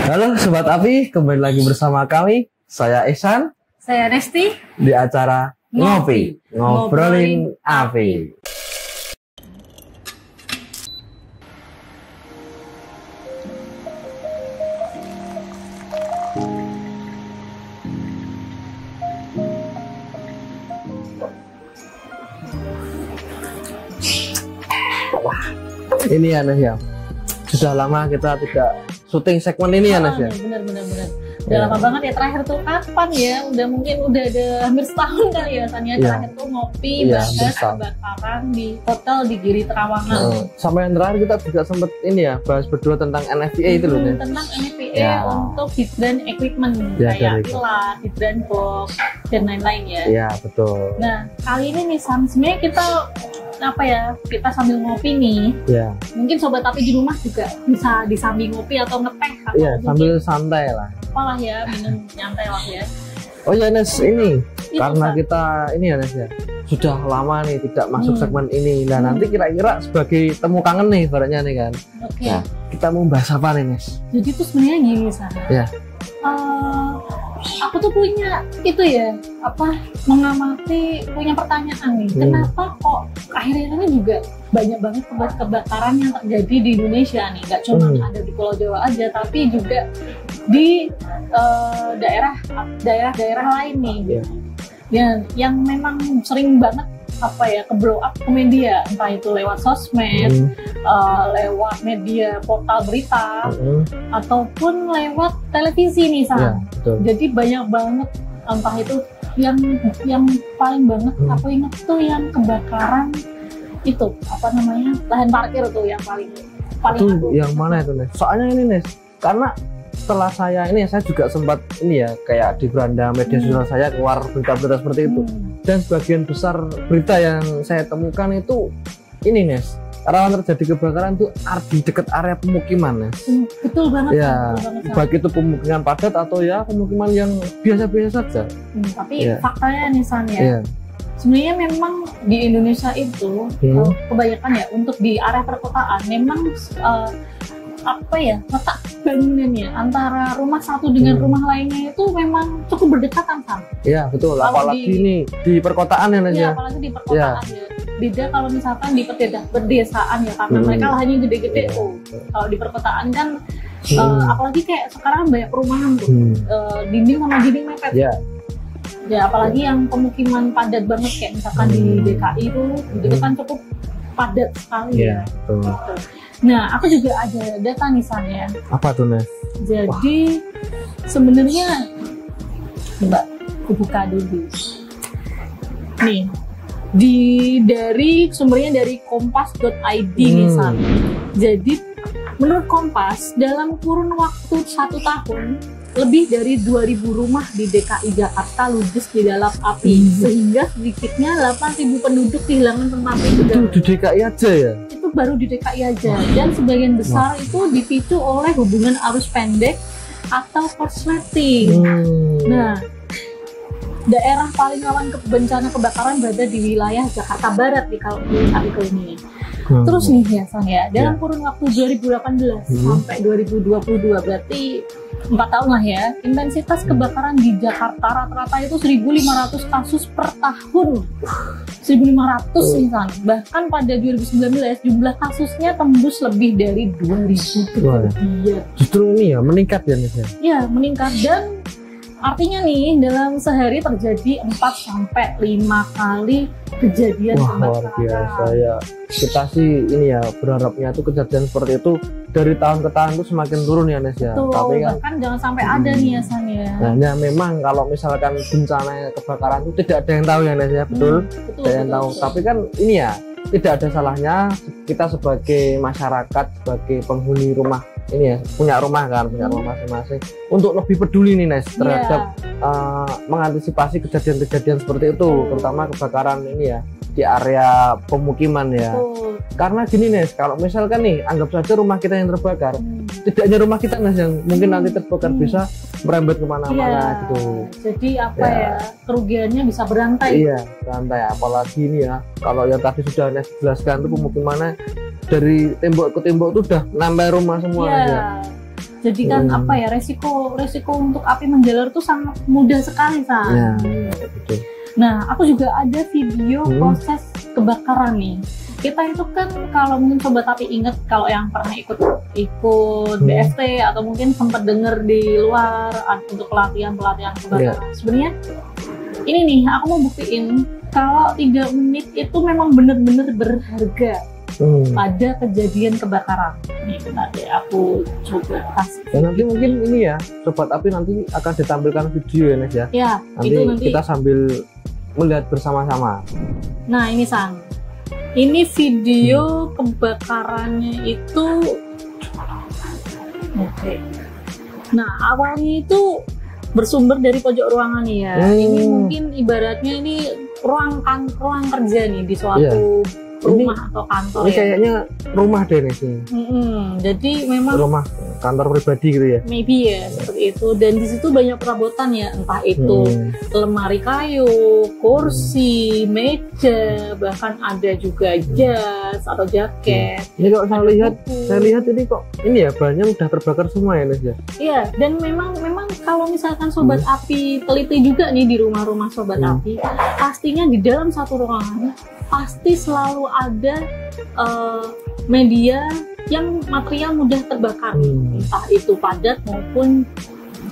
Halo Sobat Api, kembali lagi bersama kami. Saya Ihsan. Saya Resti. Di acara Ngopi, Ngobrolin Api. Wah, ini ya Nes ya. Sudah lama kita tidak syuting segmen ini ya Nes ya. Bener. Udah lama banget ya, terakhir tuh kapan ya? Udah ada hampir setahun kali ya San ya. Terakhir tuh ngopi bahas kebakaran di hotel di Giri Trawangan. Sampai yang terakhir kita juga sempat ini ya, bahas berdua tentang NFPA itu loh. Tentang NFPA untuk hidran equipment kayak pilar, hidran box dan lain-lain ya. Iya betul. Nah kali ini nih San, sebenarnya kita sambil ngopi nih. Iya. Mungkin Sobat Api di rumah juga bisa disambil ngopi atau ngeteh. Iya, sambil santai lah. Apalah ya, minum nyantai lah ya. Oh ya Nes, ini karena kita ini ya Nes ya, sudah lama nih tidak masuk segmen ini. Nah nanti kira-kira sebagai temu kangen nih ibaratnya nih kan. Nah, kita mau bahas apa nih Nes? Jadi tuh sebenarnya gini Sarah. Ya. Aku tuh punya punya pertanyaan nih. Kenapa kok akhir-akhir ini juga banyak banget kebakaran yang terjadi di Indonesia nih? Gak cuma ada di Pulau Jawa aja, tapi juga di daerah-daerah lain nih. Yang memang sering banget ke blow up ke media, entah itu lewat sosmed, lewat media portal berita, ataupun lewat televisi nih San. Jadi banyak banget, entah itu yang paling banget aku ingat tuh yang kebakaran itu lahan parkir tuh yang paling itu yang mana itu Nes? Soalnya ini Nes, karena setelah saya juga sempat kayak di beranda media sosial saya keluar berita-berita seperti itu, dan sebagian besar berita yang saya temukan itu ini Nes, rawan terjadi kebakaran tuh di dekat area pemukiman Nes. Betul banget ya, baik itu pemukiman padat atau ya pemukiman yang biasa-biasa saja. Tapi faktanya nih San ya, sebenarnya memang di Indonesia itu kebanyakan ya untuk di area perkotaan memang letak bangunannya antara rumah satu dengan rumah lainnya itu memang cukup berdekatan Sam. Iya betul, apalagi ini di perkotaan ya Nes ya. Apalagi di perkotaan ya. Beda kalau misalkan di pedesaan ya, karena mereka lahannya gede-gede tuh. Kalau di perkotaan kan apalagi kayak sekarang banyak perumahan tuh, dinding sama dinding mepet. Ya apalagi yang pemukiman padat banget kayak misalkan di DKI itu kan cukup padat sekali ya. Betul. Nah, aku juga ada data nih San ya. Apa tuh Nes? Jadi sebenarnya coba aku buka dulu. Nih, dari sumbernya dari kompas.id nih San. Jadi menurut Kompas dalam kurun waktu 1 tahun lebih dari 2.000 rumah di DKI Jakarta ludes di dalam api, sehingga sedikitnya 8.000 penduduk kehilangan tempat tinggal. Itu di DKI aja ya? Itu baru di DKI aja, dan sebagian besar itu dipicu oleh hubungan arus pendek atau korsleting. Nah, daerah paling rawan bencana kebakaran berada di wilayah Jakarta Barat di kalau artikel ini. Terus nih ya San ya, dalam kurun waktu 2018 sampai 2022 berarti 4 tahun lah ya, intensitas kebakaran di Jakarta rata-rata itu 1.500 kasus per tahun. 1.500 nih San. Bahkan pada 2019 jumlah kasusnya tembus lebih dari 2.000. Justru ini ya meningkat ya Nes ya? Iya meningkat, dan artinya nih dalam sehari terjadi 4-5 kali kejadian kebakaran. Luar biasa ya. Kita sih ini ya berharapnya tuh kejadian seperti itu dari tahun ke tahun tuh semakin turun ya Nes ya. Tapi kan jangan sampai ada nih ya San ya. Nah memang kalau misalkan bencana kebakaran itu tidak ada yang tahu ya Nes ya. Betul tidak ada yang tahu. Tapi kan ini ya tidak ada salahnya kita sebagai masyarakat, sebagai penghuni rumah ini ya, punya rumah masing-masing untuk lebih peduli nih Nes terhadap mengantisipasi kejadian-kejadian seperti itu, terutama kebakaran ini ya di area pemukiman ya. Karena gini Nes, kalau misalkan nih anggap saja rumah kita yang terbakar, tidak hanya rumah kita Nes yang mungkin nanti terbakar, bisa merembet kemana-mana gitu. Jadi kerugiannya bisa berantai. Iya berantai, apalagi ini ya kalau yang tadi sudah Nes jelaskan tuh pemukimannya dari tembok ke tembok tuh udah nambah rumah semua. Jadi kan apa ya, resiko untuk api menjalar tuh sangat mudah sekali, San. Ya, betul. Nah, aku juga ada video proses kebakaran nih. Kita itu kan kalau mungkin sobat api inget, kalau yang pernah ikut BFT atau mungkin sempat denger di luar untuk pelatihan kebakaran. Sebenarnya ini nih, aku mau buktiin kalau 3 menit itu memang bener-bener berharga pada kejadian kebakaran. Nih nanti aku coba kasih. Dan nanti mungkin ini ya, sobat api nanti akan ditampilkan video ya Nes ya. Ya, nanti kita sambil melihat bersama-sama. Nah ini Sang, ini video kebakarannya itu. Oke. Nah awalnya itu bersumber dari pojok ruangan nih ya. Ini mungkin ibaratnya ini ruang kerja nih di suatu rumah atau kantor. Ini kayaknya rumah deh nih sini. Jadi memang rumah kantor pribadi gitu ya. Maybe ya seperti itu. Dan di situ banyak perabotan ya, entah itu lemari kayu, kursi, meja, bahkan ada juga jas atau jaket. Ini kalau saya lihat ini kok ini ya bahannya udah terbakar semua ya Nes ya. Iya, dan memang kalau misalkan sobat api teliti juga nih di rumah-rumah sobat api, pastinya di dalam satu ruangan pasti selalu ada media yang material mudah terbakar, entah itu padat maupun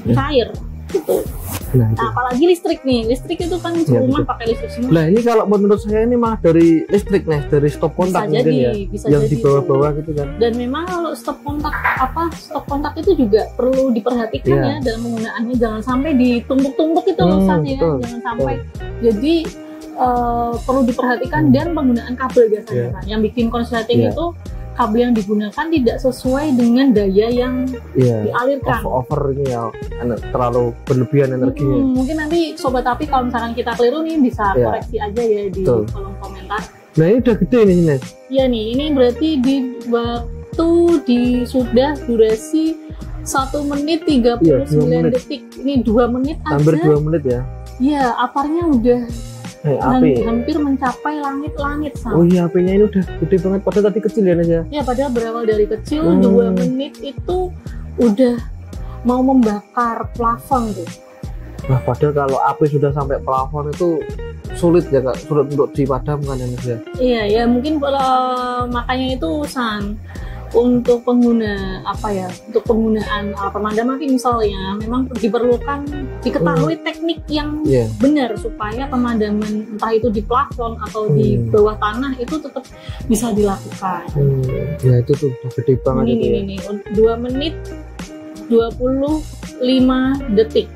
cair gitu. Nah, apalagi listrik itu kan rumah pakai listrik semua. Nah ini kalau menurut saya ini malah dari listrik nih, dari stop kontak mungkin ya, yang di bawah-bawah gitu kan. Dan memang kalau stop kontak itu juga perlu diperhatikan ya dalam penggunaannya, jangan sampai ditumpuk-tumpuk itu ya, jangan sampai. Jadi perlu diperhatikan dan penggunaan kabel biasanya kan. Yang bikin konsleting itu kabel yang digunakan tidak sesuai dengan daya yang dialirkan. Over ini ya, terlalu berlebihan energinya. Mungkin nanti sobat api kalau misalkan kita keliru nih bisa koreksi aja ya di kolom komentar. Nah ini udah gede nih Nes. Iya nih, ini berarti di waktu sudah durasi 1 menit 39 detik. Ini 2 menit aja. Hampir 2 menit ya. Iya, aparnya udah api hampir mencapai langit-langit. Oh iya, apinya ini udah gede banget, padahal tadi kecil ya Nes ya. Ya padahal berawal dari kecil, 2 menit itu udah mau membakar plafon tuh. Nah padahal kalau api sudah sampai plafon itu sulit ya Kak, sulit untuk dipadamkan ya Nes ya. Iya ya, mungkin makanya itu untuk pengguna untuk penggunaan pemadam api misalnya memang diketahui teknik yang benar supaya pemadaman entah itu di plafon atau di bawah tanah itu tetap bisa dilakukan. Ya itu tuh gede banget ini 2 menit 25 detik.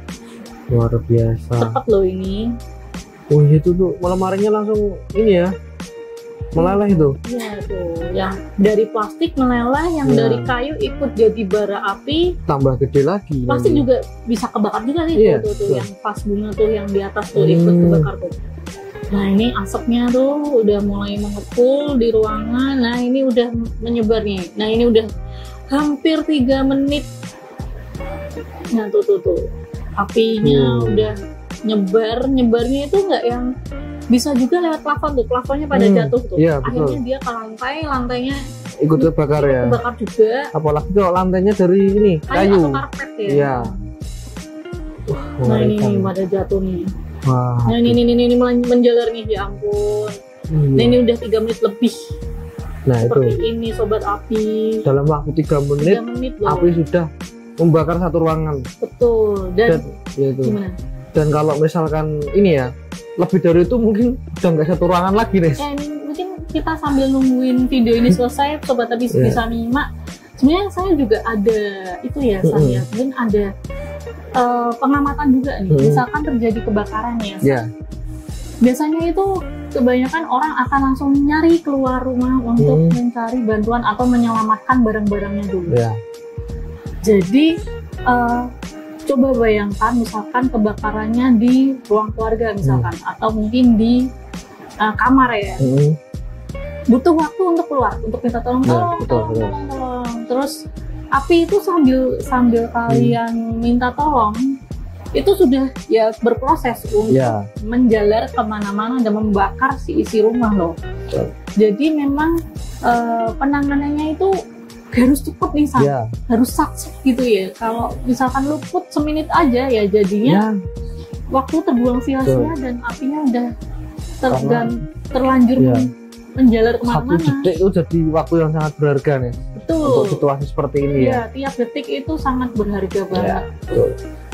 Luar biasa. Cepat loh ini. Oh iya itu tuh lemarinya langsung ini ya, meleleh itu. Iya tuh, yang dari plastik meleleh, yang dari kayu ikut jadi bara api. Tambah gede lagi. Plastik juga bisa kebakar juga nih tuh yang pas bunga tuh yang di atas tuh ikut kebakar tuh. Nah ini asapnya tuh udah mulai mengepul di ruangan. Nah ini udah menyebar nih. Nah ini udah hampir 3 menit. Nah tuh apinya udah nyebarnya itu nggak yang bisa juga lewat plafon tuh, plafonnya pada jatuh tuh. Iya, akhirnya dia ke lantainya ikut kebakar ya. Kebakar juga. Apalagi kalau lantainya dari ini kayu atau karpet ya. Iya. Nah ini pada jatuh nih. Wah. Nah ini menjalar nih, ya ampun. Nah ini udah 3 menit lebih. Nah seperti itu. ini sobat api. Dalam waktu 3 menit api sudah membakar satu ruangan. Betul. Dan gimana? Dan kalau misalkan ini ya lebih dari itu mungkin udah nggak satu ruangan lagi Nes. Ya ini mungkin kita sambil nungguin video ini selesai sobat api bisa nyimak. Sebenarnya saya juga ada itu ya saya mungkin ada pengamatan juga nih. Misalkan terjadi kebakaran ya. Biasanya itu kebanyakan orang akan langsung nyari keluar rumah untuk mencari bantuan atau menyelamatkan barang-barangnya dulu. Jadi coba bayangkan misalkan kebakarannya di ruang keluarga misalkan atau mungkin di kamar ya. Butuh waktu untuk keluar, untuk minta tolong. Terus api itu sambil kalian minta tolong itu sudah ya berproses untuk menjalar kemana-mana dan membakar si isi rumah loh. Jadi memang penanganannya itu harus cepet nih San, Ya. harus sakit gitu ya. Kalau misalkan luput semenit aja ya jadinya waktu terbuang sia-sia dan apinya udah terlanjur Ya. menjalar 1 kemana-mana. detik itu jadi waktu yang sangat berharga nih Betul. untuk situasi seperti ini ya. Iya, tiap detik itu sangat berharga banget. Ya, betul.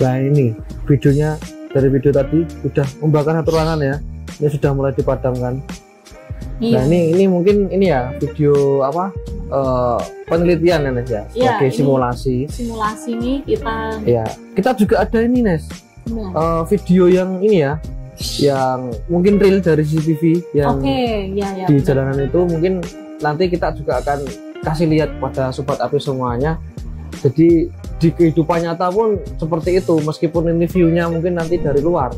Nah ini videonya, dari video tadi udah membakar satu ruangan ya, ini sudah mulai dipadamkan. Iya. Nah ini mungkin ini ya video apa penelitian ya Nes ya, Iya, sebagai ini simulasi nih ya. Kita juga ada ini Nes, video yang ini ya, yang mungkin real dari CCTV yang ya, di benar. jalanan itu. Mungkin nanti kita juga akan kasih lihat pada sobat api semuanya. Jadi di kehidupan nyata pun seperti itu, meskipun ini view-nya mungkin nanti dari luar,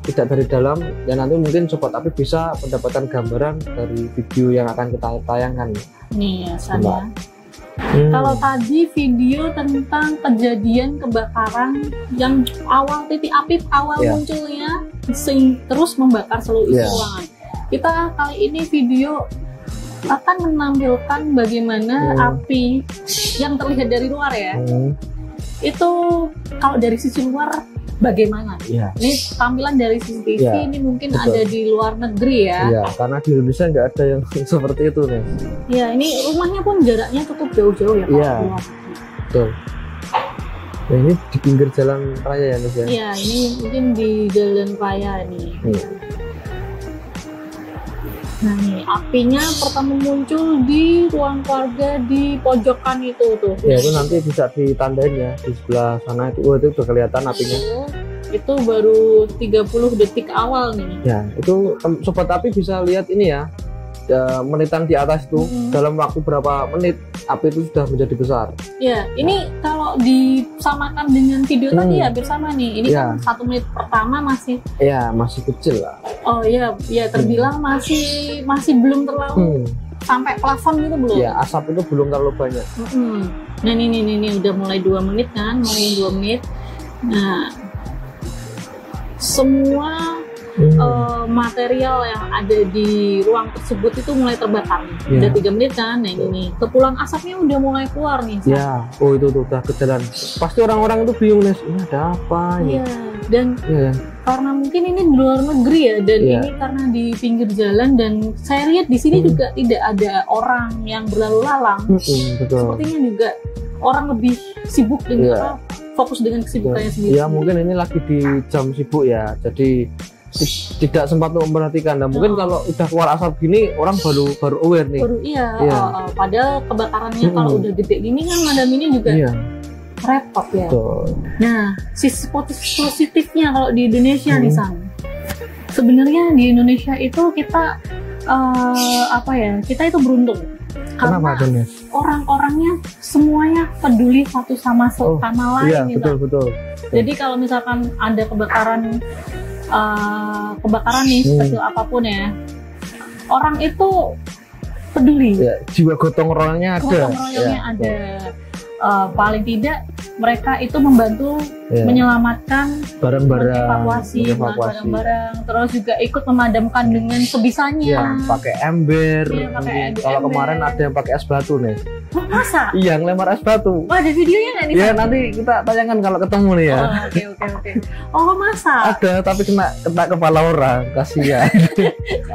tidak dari dalam, dan nanti mungkin sobat api bisa mendapatkan gambaran dari video yang akan kita tayangkan. Nih ya San ya. Kalau tadi video tentang kejadian kebakaran yang awal titik api munculnya terus membakar seluruh isi ruangan. Kita kali ini video akan menampilkan bagaimana api yang terlihat dari luar ya. Itu kalau dari sisi luar bagaimana? Ini tampilan dari CCTV ini mungkin ada di luar negeri ya. Iya, karena di Indonesia nggak ada yang seperti itu nih. Ya, ini rumahnya pun jaraknya cukup jauh-jauh ya. Iya, betul. Nah, ini di pinggir jalan raya ya Nes ya? Iya, ini mungkin di jalan raya nih. Nah nih, apinya pertama muncul di ruang keluarga di pojokan itu tuh. Ya itu nanti bisa ditandain ya di sebelah sana itu. Itu udah kelihatan apinya. Itu baru 30 detik awal nih. Ya itu sobat api bisa lihat ini ya, menitan di atas itu dalam waktu berapa menit api itu sudah menjadi besar. Ya, ini kalau disamakan dengan video tadi hampir sama nih. Ini kan 1 menit pertama masih. Ya masih kecil lah. Oh iya, ya terbilang masih belum terlalu sampai plafon gitu belum. Ya asap itu belum terlalu banyak. Nah ini udah mulai 2 menit kan, mulai 2 menit. Nah semua material yang ada di ruang tersebut itu mulai terbakar. Udah 3 menit kan, nah ini kepulan asapnya udah mulai keluar nih. Ya, oh itu tuh udah ke jalan. Pasti orang-orang itu bingung Nes, ini ada apa? Iya, dan karena mungkin ini di luar negeri ya, dan ini karena di pinggir jalan, dan saya lihat di sini juga tidak ada orang yang berlalu lalang. Sepertinya juga orang lebih sibuk dengan fokus dengan kesibukannya sendiri. Ya mungkin ini lagi di jam sibuk ya, jadi tidak sempat untuk memperhatikan. Dan mungkin kalau udah keluar asap gini orang baru aware nih. Padahal kebakarannya kalau udah gede gini kan madam ini juga repot ya. Nah, sisi positifnya kalau di Indonesia nih San, sebenarnya di Indonesia itu kita kita itu beruntung. Karena orang-orangnya semuanya peduli satu sama lain. Iya, betul. Jadi kalau misalkan ada kebakaran nih sekecil apapun ya, orang itu peduli. Jiwa gotong royongnya ada. Paling tidak mereka itu membantu menyelamatkan barang-barang, evakuasi barang-barang, terus juga ikut memadamkan dengan sebisanya. Pakai ember. Kalau kemarin ada yang pakai es batu nih. Masa? Iya, ngelempar es batu. Ada videonya nggak nih? Iya, nanti kita tayangkan kalau ketemu nih ya. Oke. Oh masa? Ada, tapi kena kepala orang, kasihan.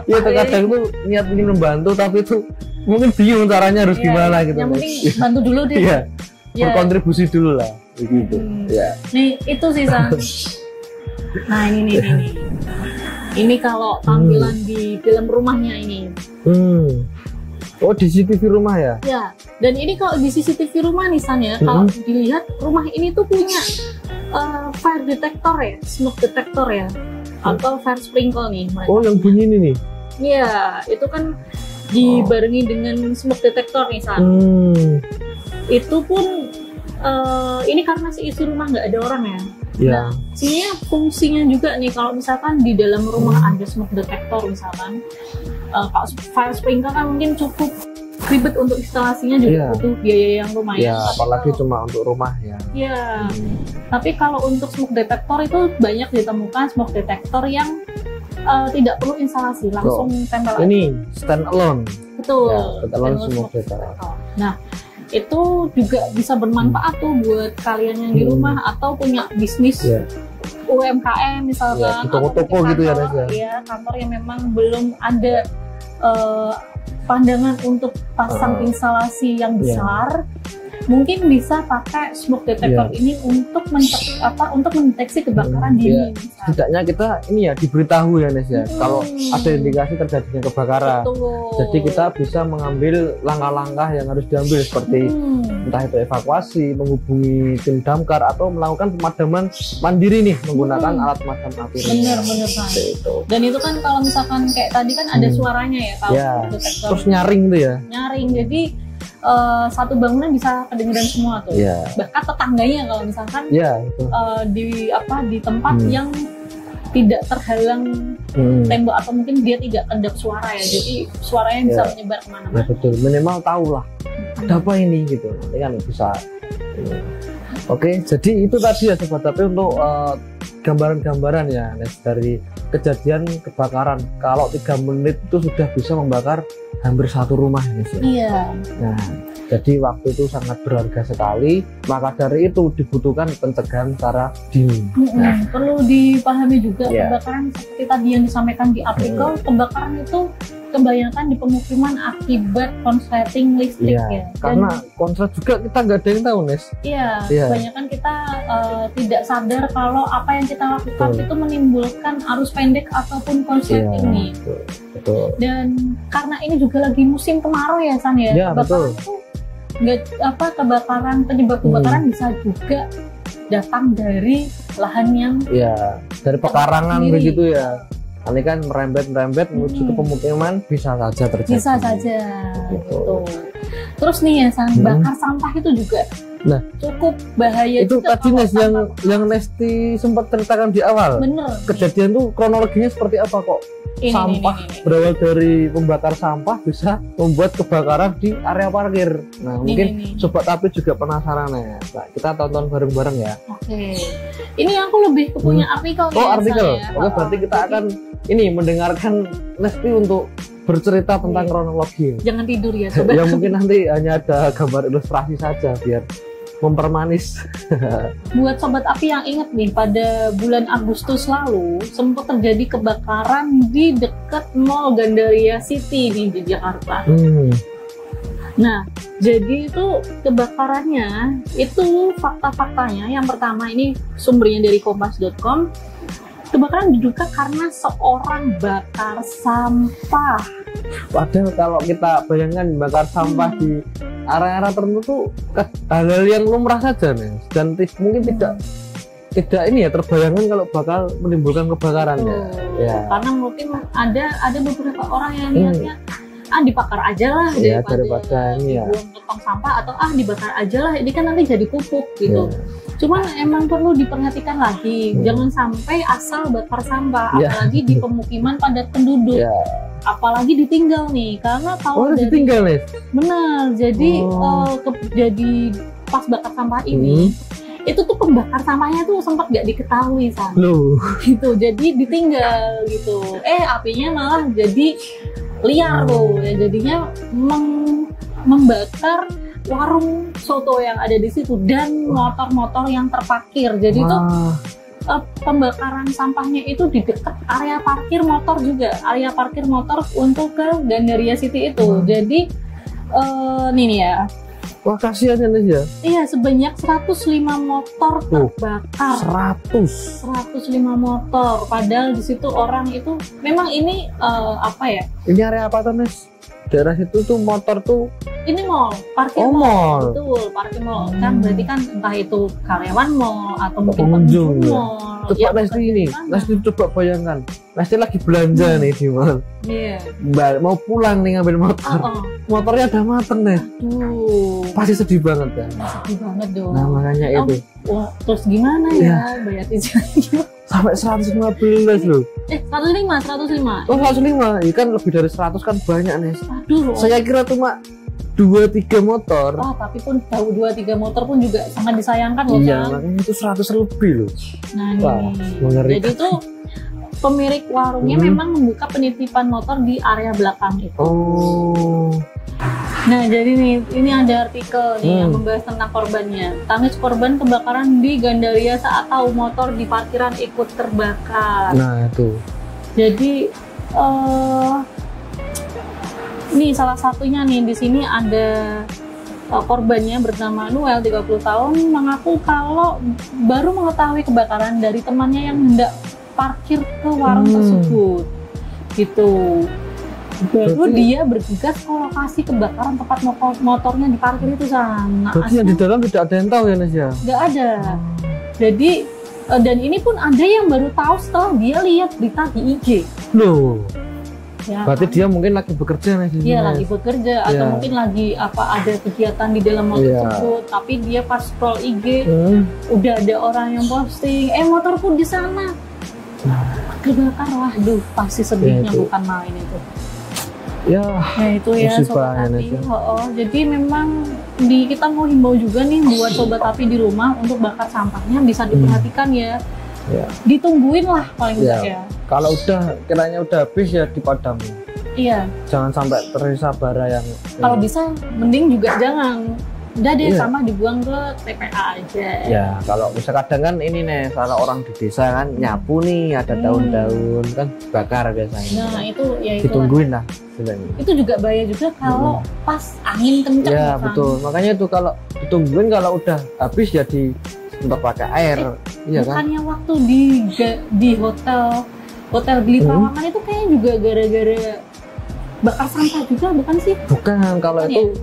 Iya, terkadang itu niat ingin membantu, tapi itu mungkin bingung caranya harus gimana gitu. Yang penting bantu dulu deh. Berkontribusi dulu lah, begitu. Nih itu sih San. Nah ini. Ini kalau tampilan di dalam rumahnya ini. Oh, di CCTV rumah ya? Ya, dan ini kalau di CCTV rumah nih San ya, kalau dilihat rumah ini tuh punya fire detector ya, smoke detector ya, atau fire sprinkle nih. Oh, yang bunyi ini nih? Iya, itu kan dibarengi dengan smoke detector nih San. Itu pun ini karena isi rumah nggak ada orang ya. Nah, sebenarnya fungsinya juga nih kalau misalkan di dalam rumah ada smoke detector misalkan, kalau fire sprinkler kan mungkin cukup ribet untuk instalasinya, juga butuh biaya yang lumayan. Apalagi cuma untuk rumah ya. Tapi kalau untuk smoke detector itu banyak ditemukan smoke detector yang tidak perlu instalasi, langsung tempel. Ini stand alone. Betul. Stand alone smoke detector. Nah, itu juga bisa bermanfaat tuh buat kalian yang di rumah atau punya bisnis UMKM misalkan, toko-toko gitu ya Nes ya. Iya, kantor yang memang belum ada pandangan untuk pasang instalasi yang besar, mungkin bisa pakai smoke detector ini untuk mendeteksi kebakaran dini. Setidaknya kita ini ya diberitahu ya Nes ya, kalau ada indikasi terjadinya kebakaran. Betul. Jadi kita bisa mengambil langkah-langkah yang harus diambil seperti entah itu evakuasi, menghubungi tim damkar atau melakukan pemadaman mandiri nih menggunakan alat pemadam api. Bener kan. Dan itu kan kalau misalkan kayak tadi kan ada suaranya ya kalau detektor. Terus nyaring tuh ya. Nyaring, jadi satu bangunan bisa kedengeran semua tuh. Bahkan tetangganya kalau misalkan di tempat yang tidak terhalang tembok atau mungkin dia tidak kedap suara ya, jadi suaranya bisa menyebar kemana-mana. Betul, minimal tahu lah ada apa ini gitu, nanti kan bisa. Oke, jadi itu tadi ya Sobat HP untuk gambaran-gambaran ya Nes, dari kejadian kebakaran. Kalau 3 menit itu sudah bisa membakar hampir 1 rumah Nes. Iya. Nah, jadi waktu itu sangat berharga sekali, maka dari itu dibutuhkan pencegahan secara dini. Perlu dipahami juga kebakaran seperti tadi yang disampaikan di artikel, kebakaran itu kebanyakan di pemukiman akibat konsleting listrik ya. Karena konslet juga kita nggak ada yang tahu Nes. Iya, kebanyakan kita tidak sadar kalau apa yang kita lakukan itu menimbulkan arus pendek ataupun konsleting nih. Betul. Dan karena ini juga lagi musim kemarau ya San ya. Iya, betul. Kebakaran penyebab kebakaran bisa juga datang dari lahan yang dari pekarangan begitu ya. Ini kan merembet menuju ke pemukiman bisa saja terjadi. Bisa saja. Gitu. Terus nih ya San, bakar sampah itu juga cukup bahaya. Itu tadi Nes yang Nesti sempat ceritakan di awal. Bener. Kejadian tuh kronologinya seperti apa kok? Sampah berawal dari pembakar sampah bisa membuat kebakaran di area parkir. Nah, mungkin Sobat HP juga penasaran ya. Nah, kita tonton bareng-bareng ya. Oke. Ini aku lebih ke punya artikel. Artikel. Oke, berarti kita akan ini mendengarkan Nesti untuk bercerita tentang kronologi. Jangan tidur ya Sobat. Ya mungkin nanti hanya ada gambar ilustrasi saja biar mempermanis. Buat Sobat Api yang ingat nih, pada bulan Agustus lalu sempat terjadi kebakaran di dekat Mall Gandaria City di Jakarta. Nah, jadi itu kebakarannya, itu fakta-faktanya. Yang pertama ini sumbernya dari kompas.com. Kebakaran diduga karena seorang bakar sampah. Padahal kalau kita bayangkan bakar sampah di area-area tertentu hal-hal yang lumrah saja nih, dan mungkin tidak ini ya terbayangkan kalau bakal menimbulkan kebakaran ya. Karena mungkin ada beberapa orang yang lihatnya dibakar aja lah daripada ini ya buang ke tong sampah, atau dibakar aja lah ini kan nanti jadi pupuk gitu. Cuman emang perlu diperhatikan lagi, jangan sampai asal bakar sampah, apalagi di pemukiman padat penduduk. Apalagi ditinggal nih, karena kalau ditinggal nih. Benar, jadi jadi pas bakar sampah ini itu tuh pembakar sampahnya tuh sempat nggak diketahui gitu, jadi ditinggal gitu. Apinya malah jadi liar tuh ya, jadinya membakar warung soto yang ada di situ dan motor-motor yang terparkir. Jadi itu pembakaran sampahnya itu di dekat area parkir motor juga, area parkir motor untuk ke Gandaria City itu. Jadi nih ya. Wah, kasihan ya. Iya, sebanyak 105 motor terbakar. 105 motor. Padahal di situ orang itu memang ini apa ya? Ini area apa tuh, Nes? Daerah situ tuh motor tuh ini mall, parkir mall. Betul, parkir mall. Kan berarti kan entah itu karyawan mall atau mungkin pengunjung mall. Coba Nesti ini, Nesti coba bayangkan, Nesti lagi belanja nih di mall. Mau pulang nih ngambil motor. Motornya udah mateng deh. Pasti sedih banget kan. Sedih banget dong. Nah, makanya itu. Terus gimana ya bayar cicilan? Sampai 115 loh. 105. Oh, 105. Ya kan lebih dari 100 kan banyak, Nes. Aduh. Saya kira cuma 2-3 motor. Tapi pun tahu 2-3 motor pun juga sangat disayangkan loh. Iya, makanya itu 100 lebih loh. Nah, jadi itu pemilik warungnya memang membuka penitipan motor di area belakang itu. Nah, jadi nih, ini ada artikel nih yang membahas tentang korbannya. Tangis korban kebakaran di Gandaria saat tahu motor di parkiran ikut terbakar. Nah, itu. Jadi nih salah satunya nih di sini ada korbannya bernama Noel 30 tahun mengaku kalau baru mengetahui kebakaran dari temannya yang hendak parkir ke warung tersebut. Gitu. Baru dia bergegas ke lokasi kebakaran tempat motornya diparkir itu sana. Berarti yang di dalam tidak ada yang tahu ya Nes ya? Nggak ada. Jadi dan ini pun ada yang baru tahu setelah dia lihat berita di IG. Loh. Ya, berarti kan? dia mungkin lagi bekerja nih. Iya lagi bekerja atau mungkin lagi ada kegiatan di dalam motor tersebut. Tapi dia pas scroll IG udah ada orang yang posting, motorku di sana kebakar. Waduh, pasti sedihnya bukan main itu. Ya itu ya sobat api. Jadi memang kita mau himbau juga nih buat sobat api di rumah untuk bakar sampahnya bisa diperhatikan ya. Ditungguin lah paling enggak ya. Kalau kiranya udah habis ya dipadamin. Iya. Jangan sampai tersisa bara yang. Kalau bisa mending juga jangan. Udah deh sampah dibuang ke TPA aja. Ya, kalau misalnya kadang kan ini nih, kalau orang di desa kan nyapu nih ada daun-daun kan dibakar biasanya. Nah, itu ya itu. Ditungguin lah sebenarnya. Itu juga bahaya juga kalau pas angin kencang. Ya, betul. Makanya itu kalau ditungguin kalau udah habis ya tempat pakai air. Iya kan? Bukannya waktu di hotel Gili Trawangan itu kayaknya juga gara-gara bakar sampah juga bukan sih? Bukan, kalau itu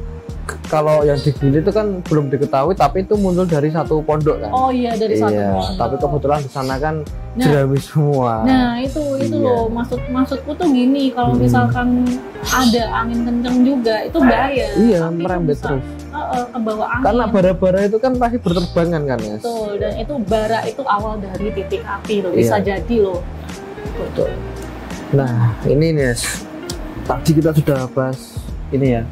kalau yang di Gili itu kan belum diketahui tapi itu muncul dari satu pondok kan. Oh iya, dari satu pondok. Tapi kebetulan di sana kan jerami semua. Nah, itu loh maksudku tuh gini, kalau misalkan ada angin kenceng juga itu bahaya. Iya, merembet terus. Ke bawah angin. Karena bara-bara itu kan pasti berterbangan kan ya. Betul, dan itu bara itu awal dari titik api loh, bisa jadi loh. Betul. Nah, ini Nes. Tadi kita sudah bahas ini ya.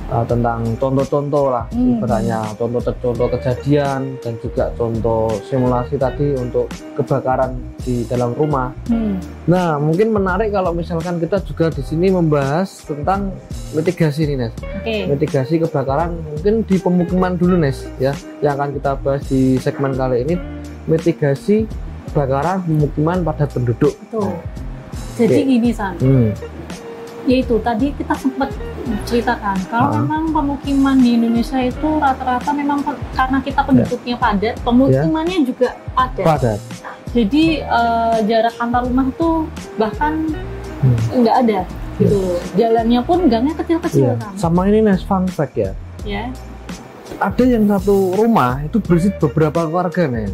Tentang contoh-contoh lah, ibaratnya contoh kejadian dan juga contoh simulasi tadi untuk kebakaran di dalam rumah. Nah, mungkin menarik kalau misalkan kita juga di sini membahas tentang mitigasi nih Nes. Mitigasi kebakaran mungkin di pemukiman dulu Nes ya, yang akan kita bahas di segmen kali ini, mitigasi kebakaran pemukiman padat penduduk. Betul. Jadi gini San. Yaitu tadi kita sempat ceritakan kalau memang pemukiman di Indonesia itu rata-rata memang karena kita penduduknya padat, pemukimannya juga padat. Jadi jarak antar rumah tuh bahkan nggak ada gitu. Jalannya pun gangnya kecil-kecil kan. Sama ini Nes, fun fact ya. Ada yang satu rumah itu berisi beberapa keluarga Nes.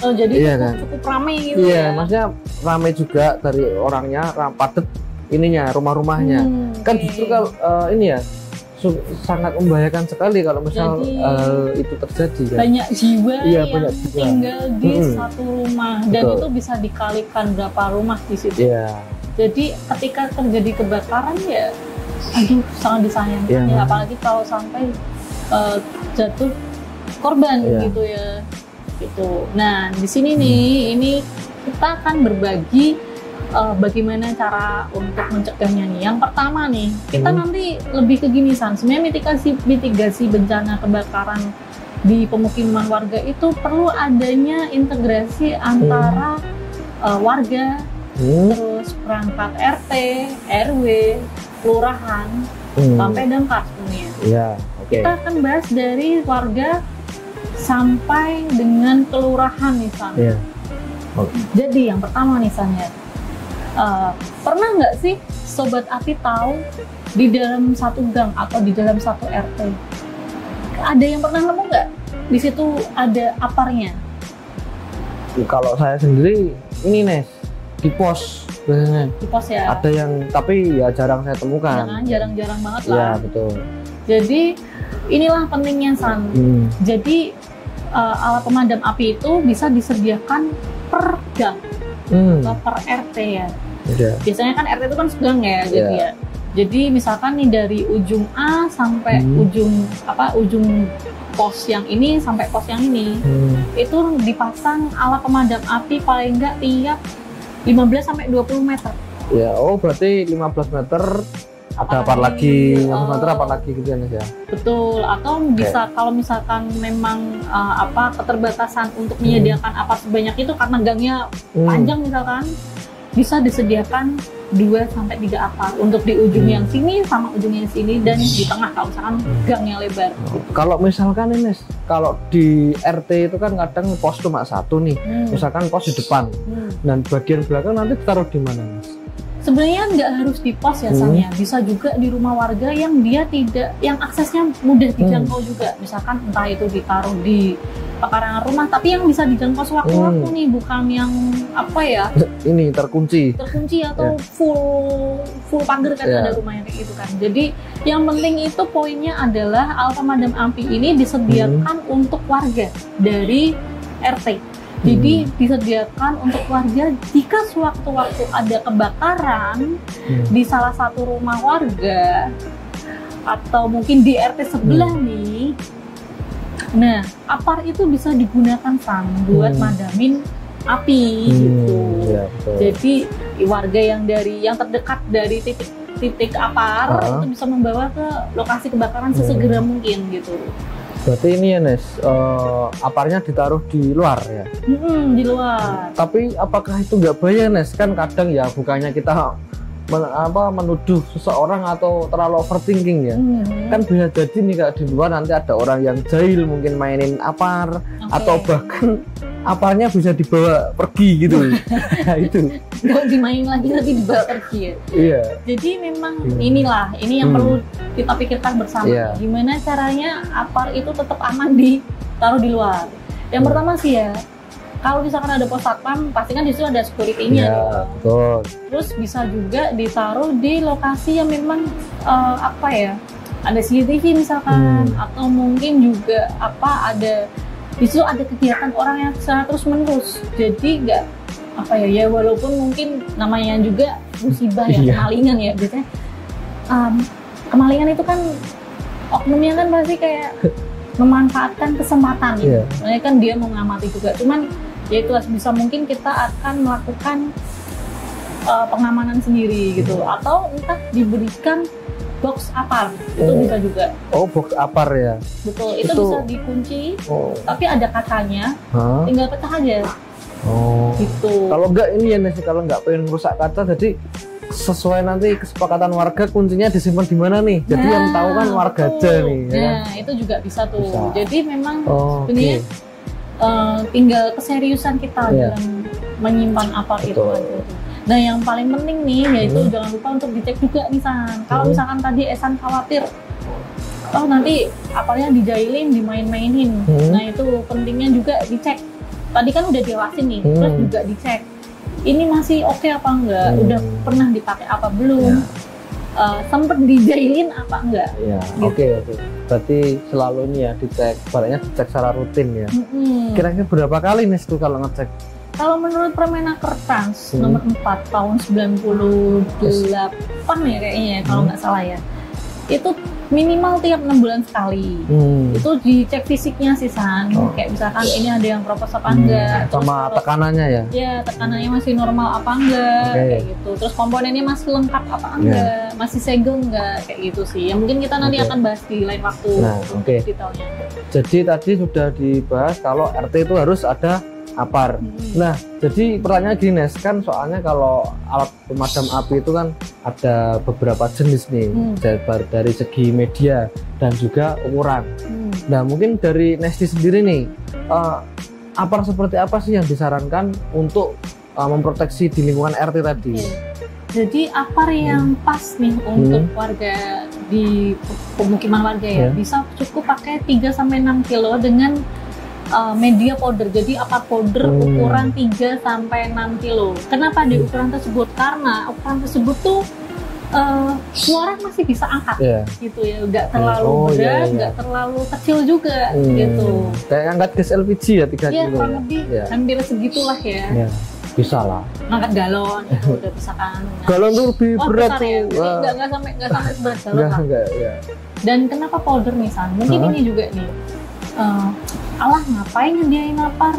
Jadi cukup ramai gitu ya. Maksudnya ramai juga dari orangnya, padat ininya rumah-rumahnya. Kan justru kalau ini ya sangat membahayakan sekali kalau misal itu terjadi kan. Banyak jiwa yang banyak jiwa. Tinggal di satu rumah. Dan itu bisa dikalikan berapa rumah di situ. Jadi ketika terjadi kebakaran ya sangat disayangkan ya, apalagi kalau sampai jatuh korban gitu ya. Gitu. Nah, di sini nih ini kita akan berbagi bagaimana cara untuk mencegahnya nih. Yang pertama nih, kita nanti lebih ke gini San. Sebenarnya mitigasi bencana kebakaran di pemukiman warga itu perlu adanya integrasi antara warga, terus perangkat RT, RW, kelurahan, sampai damkar sebenarnya. Kita akan bahas dari warga sampai dengan kelurahan nih San. Jadi yang pertama nih San ya. Pernah nggak sih sobat api tahu di dalam satu gang atau di dalam satu RT ada yang pernah nemu nggak di situ ada aparnya? Kalau saya sendiri ini Nes di pos biasanya. Di pos ya. Ada yang tapi ya jarang saya temukan. Jarang-jarang banget lah. Ya betul. Jadi inilah pentingnya San. Jadi alat pemadam api itu bisa disediakan per gang. Atau per RT ya. Biasanya kan RT itu kan segang ya, jadi misalkan nih dari ujung A sampai ujung pos yang ini sampai pos yang ini, itu dipasang alat pemadam api paling enggak tiap 15 sampai 20 meter. Berarti 15 meter ada apar lagi, yang sementara apar lagi gitu ya Nes ya. Betul, atau bisa kalau misalkan memang keterbatasan untuk menyediakan apar sebanyak itu karena gangnya panjang misalkan, bisa disediakan 2-3 apar untuk di ujung yang sini sama ujung yang sini dan di tengah kalau misalkan gang yang lebar. Kalau misalkan ini, kalau di RT itu kan kadang pos cuma satu nih, misalkan pos di depan, dan bagian belakang nanti ditaruh di mana Mas? Sebenarnya nggak harus di pos ya San ya, bisa juga di rumah warga yang dia tidak, yang aksesnya mudah dijangkau juga, misalkan entah itu ditaruh di pekarangan rumah tapi yang bisa dijangkau sewaktu-waktu nih, bukan yang ini terkunci atau full pagar kan, ada rumah yang kayak gitu kan. Jadi yang penting itu poinnya adalah alat pemadam api ini disediakan untuk warga dari RT. Jadi disediakan untuk warga jika sewaktu-waktu ada kebakaran di salah satu rumah warga atau mungkin di RT sebelah nih. Nah, apar itu bisa digunakan San buat madamin api gitu. Ya, jadi warga yang terdekat dari titik apar itu bisa membawa ke lokasi kebakaran sesegera mungkin gitu. Berarti ini ya Nes, aparnya ditaruh di luar ya? Di luar. Tapi apakah itu nggak bahaya Nes? Kan kadang ya bukannya kita menuduh seseorang atau terlalu overthinking ya. Kan bisa jadi nih kalau di luar nanti ada orang yang jahil mungkin mainin apar, atau bahkan aparnya bisa dibawa pergi gitu. Nah itu nggak dimain lagi nanti dibawa pergi ya. Iya. Jadi memang ini yang perlu kita pikirkan bersama. Gimana caranya apar itu tetap aman ditaruh di luar. Yang pertama sih ya, kalau misalkan ada pos satpam, pasti kan di situ ada security-nya. Betul. Terus bisa juga ditaruh di lokasi yang memang ada CCTV misalkan, atau mungkin juga ada di situ ada kegiatan orang yang secara terus menerus. Jadi nggak walaupun mungkin namanya juga musibah ya, kemalingan ya biasanya. Kemalingan itu kan oknumnya kan pasti kayak memanfaatkan kesempatan gitu. Soalnya kan dia mau ngamati juga. Cuman ya itu bisa mungkin kita akan melakukan pengamanan sendiri gitu, atau entah diberikan box apar, itu bisa juga. Oh, box apar ya. Betul, itu bisa dikunci, tapi ada kacanya, tinggal pecah aja. Gitu. Kalau enggak ini ya Nes, kalau enggak pengen rusak kaca, jadi sesuai nanti kesepakatan warga kuncinya disimpan di mana nih. Jadi yang tahu kan warga aja nih. Itu juga bisa tuh. Jadi memang sebenarnya tinggal keseriusan kita dalam menyimpan apar itu aja. Nah yang paling penting nih yaitu jangan lupa untuk dicek juga nih San. Kalau misalkan tadi Esan khawatir nanti aparnya dijailin, dimain-mainin. Nah itu pentingnya juga dicek. Tadi kan udah diawasin nih, terus juga dicek. Ini masih oke apa enggak? Udah pernah dipakai apa belum? Sempet dijailin apa enggak? Gitu. Oke. Berarti selalu ini ya dicek, barangnya dicek secara rutin ya. Kira-kira berapa kali nih tuh kalau ngecek? Kalau menurut Permenaker Trans nomor 4 tahun 98 ya kayaknya ya, kalau nggak salah ya, itu minimal tiap 6 bulan sekali. Itu dicek fisiknya sih San, kayak misalkan ini ada yang propos apa enggak, sama tekanannya ya? Ya tekanannya masih normal apa enggak, kayak gitu. Terus komponennya masih lengkap apa enggak, masih segel enggak, kayak gitu sih. Yang mungkin kita nanti akan bahas di lain waktu detailnya. Jadi tadi sudah dibahas kalau RT itu harus ada apar. Nah, jadi pertanyaan gini Nes, kan soalnya kalau alat pemadam api itu kan ada beberapa jenis nih, dari segi media dan juga ukuran. Nah, mungkin dari Nesti sendiri nih, apar seperti apa sih yang disarankan untuk memproteksi di lingkungan RT tadi? Jadi apar yang pas nih untuk warga di pemukiman warga ya, bisa cukup pakai 3-6 kilo dengan media powder. Jadi apar powder ukuran 3-6 kilo. Kenapa di ukuran tersebut? Karena ukuran tersebut tuh semua orang masih bisa angkat gitu ya, nggak terlalu berat, nggak terlalu kecil juga gitu. Kayak angkat gas LPG ya 3 kilo. Kurang lebih hampir segitulah ya. Bisa lah. Ngangkat galon itu udah bisa kan. Galon tuh lebih berat tuh. Ya? Nggak sampai seberat galon lah. Dan kenapa powder nih San? Mungkin ini juga nih. Allah ngapain nyediain apar?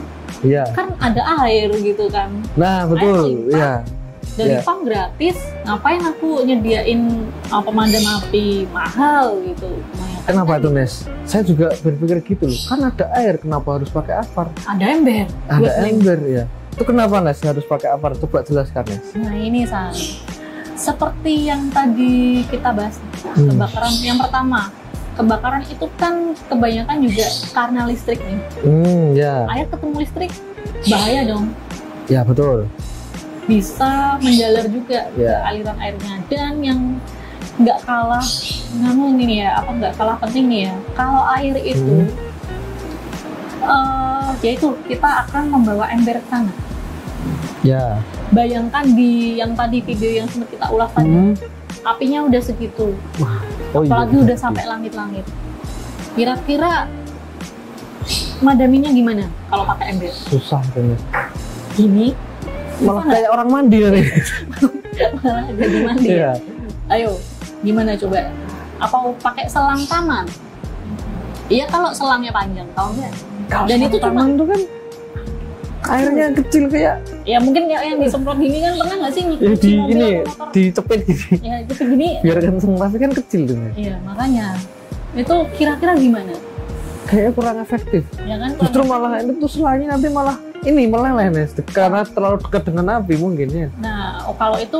Kan ada air gitu kan. Nah betul, iya. dari Ya. PAM gratis, ngapain aku nyediain pemadam api mahal gitu. Kenapa tuh Nes? Saya juga berpikir gitu loh. Kan ada air, kenapa harus pakai apar? Ada ember. Ada buat ember ya. Itu kenapa Nes harus pakai apar? Coba jelaskan Nes. Nah ini San, seperti yang tadi kita bahas, kebakaran yang pertama, kebakaran itu kan kebanyakan juga karena listrik nih. Ya. Air ketemu listrik, bahaya dong. Ya betul. Bisa menjalar juga ke Ya. aliran airnya. Dan yang nggak kalah, namun ini ya, nggak kalah penting nih ya, kalau air itu, yaitu kita akan membawa ember ke sana. Ya. Bayangkan di yang tadi video yang sempat kita ulas tadi, apinya udah segitu, Oh, apalagi iya. udah sampai langit-langit. Kira-kira madaminnya gimana kalau pakai ember? Susah tuh Nes. Gini, Malah kayak orang mandi nih. malah jadi mandi. Iya. Ayo, gimana coba? Apa pakai selang taman? Iya kalau selangnya panjang, kalau enggak. Dan itu cuma, taman tuh kan airnya kecil kayak ya mungkin yang disemprot gini kan, pernah nggak sih ya nyuci di mobil ini atau motor? dicepit gitu. Ya gitu gini. Biar kenceng tapi kan kecil tuh Nes. Iya makanya itu kira-kira gimana? Kayaknya kurang efektif. Ya kan? Justru malah itu tuh selangnya nanti malah ini meleleh Nes karena terlalu dekat dengan api mungkin ya. Nah, kalau itu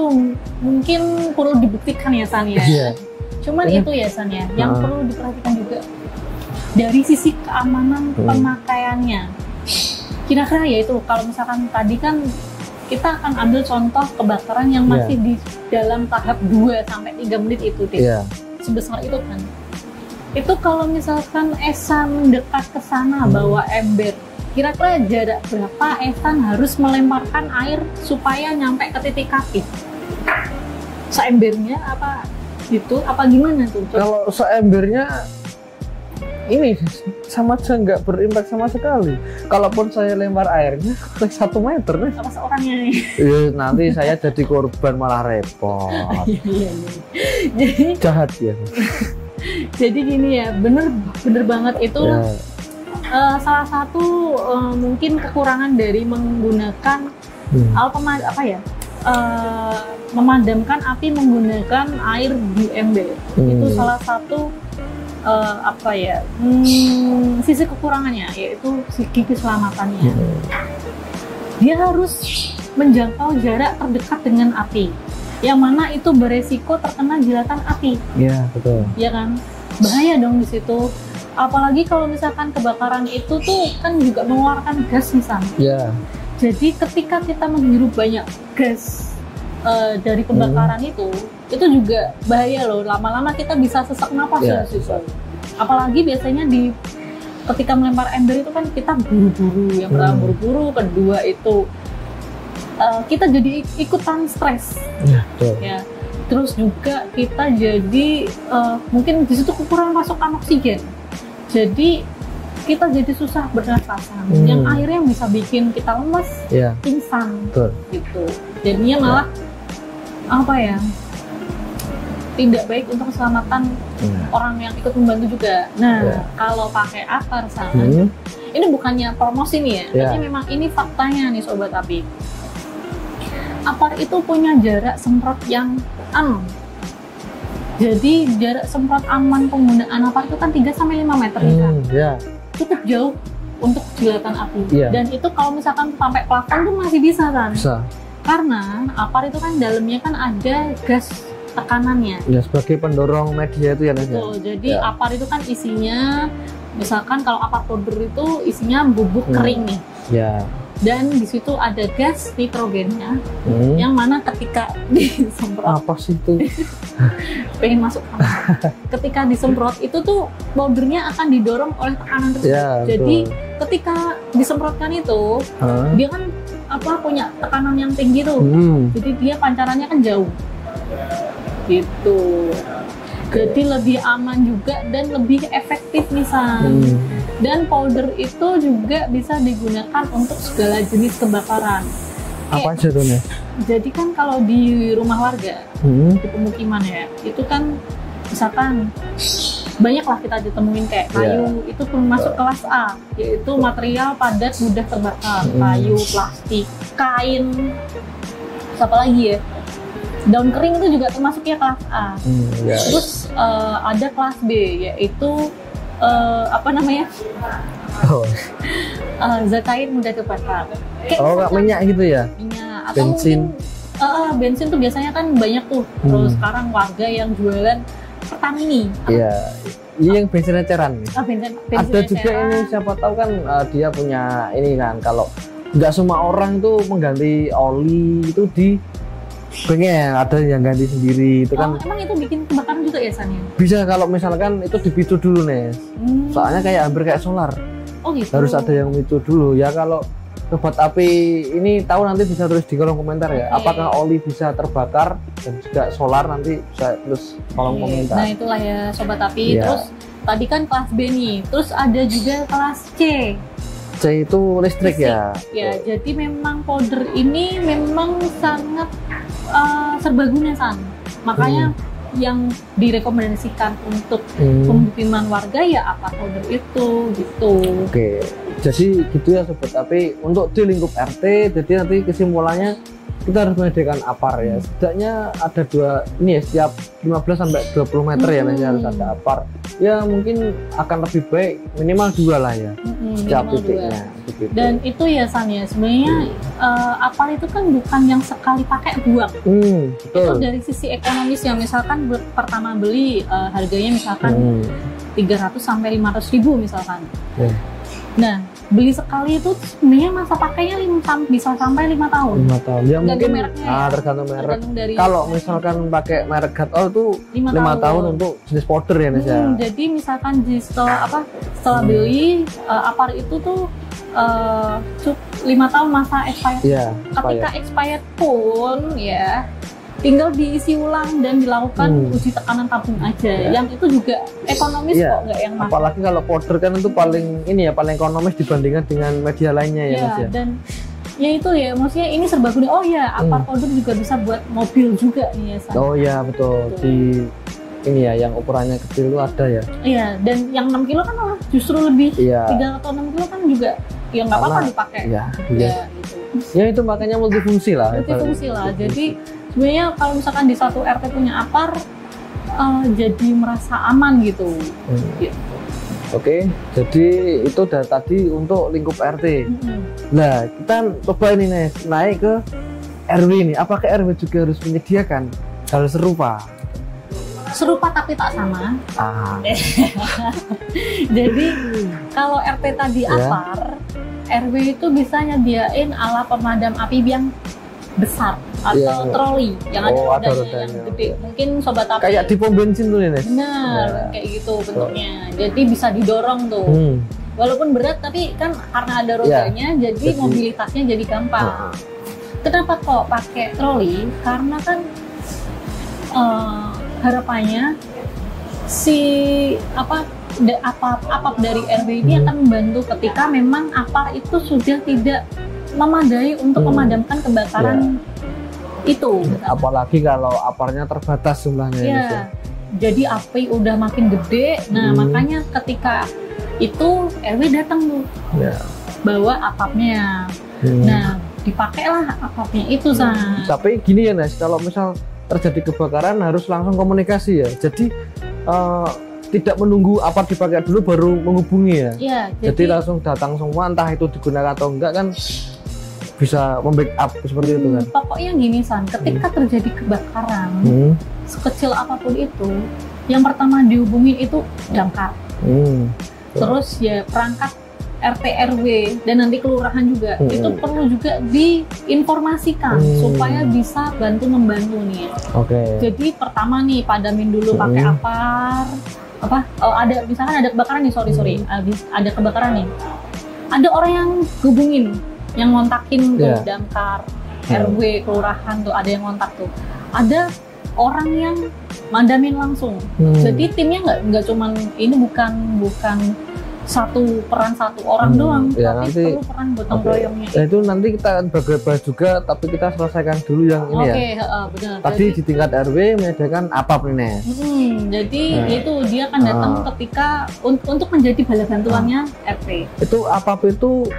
mungkin perlu dibuktikan ya San ya. Iya. Cuman Iya. itu ya San ya, yang perlu diperhatikan juga dari sisi keamanan pemakaiannya. Kira-kira ya itu, kalau misalkan tadi kan kita akan ambil contoh kebakaran yang masih di dalam tahap 2-3 menit itu, Iya. sebesar itu kan. Itu kalau misalkan Esa mendekat ke sana bawa ember, kira-kira jarak berapa Esan harus melemparkan air supaya nyampe ke titik api? Seembernya apa gitu? Apa gimana tuh? Kalau seembernya ini sama aja nggak berimpak sama sekali. Kalaupun saya lempar airnya 1 meter nih, Apa seorangnya nih? ya, nanti saya jadi korban malah repot. Iya. Jadi, Jahat ya. jadi gini ya, bener banget itu. Ya. Salah satu mungkin kekurangan dari menggunakan memadamkan api menggunakan air di ember. Itu salah satu sisi kekurangannya, yaitu segi keselamatannya. Dia harus menjangkau jarak terdekat dengan api, yang mana itu beresiko terkena jilatan api. Iya betul. Ya kan, bahaya dong di situ. Apalagi kalau misalkan kebakaran itu tuh kan juga mengeluarkan gas misalnya. Iya. Jadi ketika kita menghirup banyak gas dari pembakaran itu juga bahaya loh. Lama-lama kita bisa sesak napas Ya, di situ. Apalagi biasanya ketika melempar ember itu kan kita buru-buru. Yang pertama buru-buru, kedua itu kita jadi ikutan stres. Ya, betul. Ya. Terus juga kita jadi mungkin di situ kekurangan pasokan oksigen. Jadi kita jadi susah bernafasan, yang akhirnya bisa bikin kita lemes, Ya. pingsan, Betul. gitu. Jadinya malah tidak baik untuk keselamatan orang yang ikut membantu juga. Nah, kalau pakai apar sana, ini bukannya promosi nih ya, tapi memang ini faktanya nih Sobat Api. Apar itu punya jarak semprot yang aman. Jadi jarak semprot aman penggunaan apar itu kan 3-5 meter nih kan. Cukup jauh untuk jilatan api. Dan itu kalau misalkan sampai plafon tuh masih bisa kan? Bisa. Karena apar itu kan dalamnya kan ada gas tekanannya. Ya, sebagai pendorong media itu ya Nes. Betul. Jadi apar itu kan isinya, misalkan kalau apar powder itu isinya bubuk kering nih. Ya. Dan di situ ada gas nitrogennya, yang mana ketika disemprot, apa sih itu? pengen masuk kamar. Ketika disemprot itu tuh powdernya akan didorong oleh tekanan tersebut. Ya, jadi ketika disemprotkan itu, dia kan punya tekanan yang tinggi tuh. Jadi dia pancarannya kan jauh. Gitu. Jadi lebih aman juga dan lebih efektif misalnya. Dan powder itu juga bisa digunakan untuk segala jenis kebakaran. Apa aja tuh Nes? Jadi kan kalau di rumah warga, di pemukiman ya, itu kan misalkan banyak lah kita ditemuin kayak kayu, itu termasuk kelas A, yaitu material padat mudah terbakar, kayu, plastik, kain, Terus apa lagi ya? Daun kering itu juga termasuknya kelas A. Ya. Terus ada kelas B, yaitu apa namanya? Oh, Zat cair mudah terbakar. oh nggak minyak gitu ya? Minyak atau Bensin. mungkin bensin tuh biasanya kan banyak tuh. Terus sekarang warga yang jualan Pertamini. Iya. Ini yang bensin eceran nih. Bensin Ada juga eceran. ini siapa tahu kan dia punya ini kan, kalau nggak semua orang tuh mengganti oli itu di pengen ada yang ganti sendiri itu kan. Emang itu bikin kebakaran juga ya San ya? Bisa kalau misalkan itu dipicu dulu nih. Soalnya kayak hampir kayak solar. Oh gitu. Harus ada yang micu dulu ya. Kalau sobat api ini tahu nanti bisa tulis di kolom komentar ya. Oke. Apakah oli bisa terbakar dan juga solar, nanti bisa tulis kolom komentar. Nah itulah ya sobat api. Iya. Terus tadi kan kelas B nih. Terus ada juga kelas C. C itu listrik ya. Ya jadi memang powder ini memang sangat serbaguna San. Makanya yang direkomendasikan untuk pemukiman warga ya apa powder itu gitu. Oke, jadi gitu ya sobat api. Untuk di lingkup RT, jadi nanti kesimpulannya kita harus menyediakan apar ya. Setidaknya ada dua ini ya, setiap 15 sampai 20 meter ya nanti harus ada apar. Ya mungkin akan lebih baik minimal 2 lah ya setiap Minimal titiknya. 2. Begitu. Dan itu ya San ya sebenarnya apar itu kan bukan yang sekali pakai buang. Itu betul. dari sisi ekonomis ya, misalkan pertama beli harganya misalkan 300 sampai 500 ribu misalkan. Nah beli sekali itu sebenarnya masa pakainya bisa sampai 5 tahun. 5 tahun. Ya mungkin mereknya ya. tergantung merek. Tergantung dari Kalau misalkan pakai merek Gatol tuh 5 tahun untuk jenis powder ya Nes ya. Jadi misalkan setelah beli apar itu tuh 5 tahun masa expired. Iya, Ketika expired pun ya tinggal diisi ulang dan dilakukan uji tekanan tabung aja. Yang itu juga ekonomis kok, nggak yang mahal. Apalagi kalau powder kan itu paling paling ekonomis dibandingkan dengan media lainnya ya Mas ya. Dan ya itu ya, maksudnya ini serbaguna. Oh ya, apar powder juga bisa buat mobil juga nih ya San. Oh ya betul. Di ini ya yang ukurannya kecil itu ada ya. Iya, dan yang 6 kilo kan malah justru lebih. Iya. 3 atau 6 kilo kan juga ya nggak apa-apa dipakai. Iya. Ya, gitu. Ya itu makanya multifungsi lah. Multifungsi lah. Jadi sebenarnya kalau misalkan di satu RT punya apar, jadi merasa aman gitu. Gitu. Oke, jadi itu udah tadi untuk lingkup RT. Nah, kita coba ini Nes, naik ke RW ini. Apakah RW juga harus menyediakan hal serupa? Serupa tapi tak sama. Jadi kalau RT tadi apar, RW itu bisa nyediain alat pemadam api yang besar atau troli yang ada rodanya yang gede. Mungkin sobat api kayak di pom bensin tuh Nes. Benar, kayak gitu bentuknya. Jadi bisa didorong tuh. Walaupun berat tapi kan karena ada rodanya jadi mobilitasnya jadi gampang. Kenapa kok pakai troli? Karena kan harapannya si apap dari RW ini akan membantu ketika memang apar itu sudah tidak memadai untuk memadamkan kebakaran itu. Apalagi kalau aparnya terbatas jumlahnya. Ya, jadi api udah makin gede. Nah makanya ketika itu RW datang tuh bawa apapnya. Nah dipakailah apapnya itu San. Tapi gini ya Nes, kalau misal terjadi kebakaran harus langsung komunikasi ya. Jadi tidak menunggu apa dipakai dulu baru menghubungi ya. Iya, jadi langsung datang semua, entah itu digunakan atau enggak kan bisa membackup seperti itu kan. Pokoknya gini San, ketika terjadi kebakaran sekecil apapun itu, yang pertama dihubungi itu damkar. Terus ya perangkat RT RW dan nanti kelurahan juga itu perlu juga diinformasikan supaya bisa membantu nih. Jadi pertama nih padamin dulu pakai apar. Ada misalkan ada kebakaran nih, ada kebakaran nih. Ada orang yang hubungin, yang ngontakin tuh damkar RW kelurahan tuh, ada yang ngontak tuh. Ada orang yang madamin langsung. Jadi timnya nggak cuman ini bukan satu orang doang, ya, tapi nanti, perlu peran gotong royongnya. Ya, itu nanti kita akan bahas juga, tapi kita selesaikan dulu yang ini ya. Benar. Tadi di tingkat RW menyediakan apap nih Nes. Jadi itu dia akan datang ketika untuk menjadi bala bantuannya RT. Itu apap itu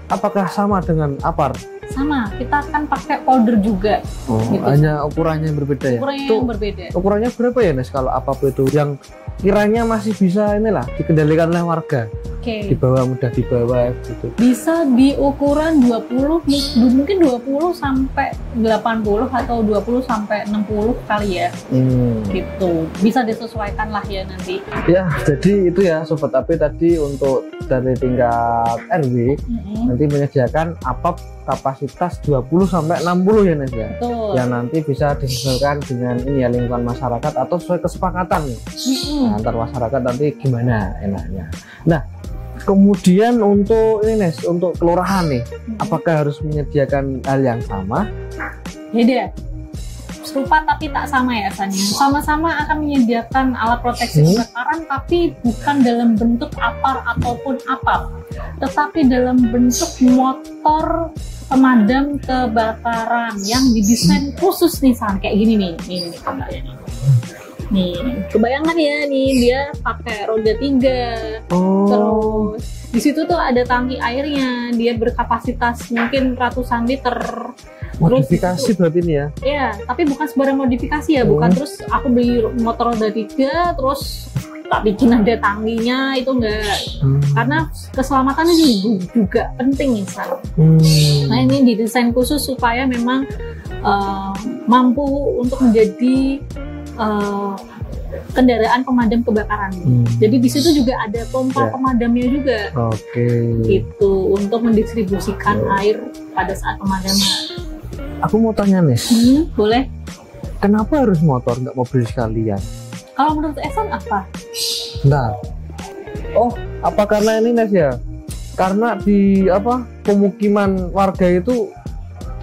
apakah sama dengan apar? sama, kita akan pakai powder juga. Oh, gitu. hanya ukurannya yang berbeda ya. Ukurannya Itu yang berbeda. ukurannya berapa ya Nes kalau apapun itu yang kiranya masih bisa inilah dikendalikan oleh warga, Oke. mudah dibawa gitu. Bisa di ukuran 20, mungkin 20 sampai 80 atau 20 sampai 60 kali ya. Gitu. Bisa disesuaikan lah ya nanti. Ya, jadi itu ya Sobat AP tadi untuk dari tingkat RW nanti menyediakan apap kapasitas 20 sampai 60 ya Nes ya. Betul. Yang nanti bisa disesuaikan dengan ini ya lingkungan masyarakat atau sesuai kesepakatan nih. Nah, antar masyarakat nanti gimana enaknya. Nah, kemudian untuk ini Nes, untuk kelurahan nih, apakah harus menyediakan hal yang sama? Beda. Serupa tapi tak sama ya Sanya. Sama-sama akan menyediakan alat proteksi kebakaran tapi bukan dalam bentuk apar ataupun apap, tetapi dalam bentuk motor pemadam kebakaran yang didesain khusus nih San, kayak gini nih. Nih kameranya nih. Nih, kebayangkan ya nih dia pakai roda 3. Terus di situ tuh ada tangki airnya, dia berkapasitas mungkin ratusan liter. Modifikasi berarti ini ya? Iya, tapi bukan sembarang modifikasi ya, bukan terus aku beli motor roda 3 terus tak bikin ada tangkinya, itu enggak. Karena keselamatannya juga penting nih San. Nah ini didesain khusus supaya memang mampu untuk menjadi kendaraan pemadam kebakaran. Jadi di situ juga ada pompa pemadamnya juga. Gitu untuk mendistribusikan air pada saat pemadaman. Aku mau tanya Nes, boleh? Kenapa harus motor nggak mobil sekalian? Kalau menurut Esan apa? Nah, apa karena ini Nes ya? Karena di pemukiman warga itu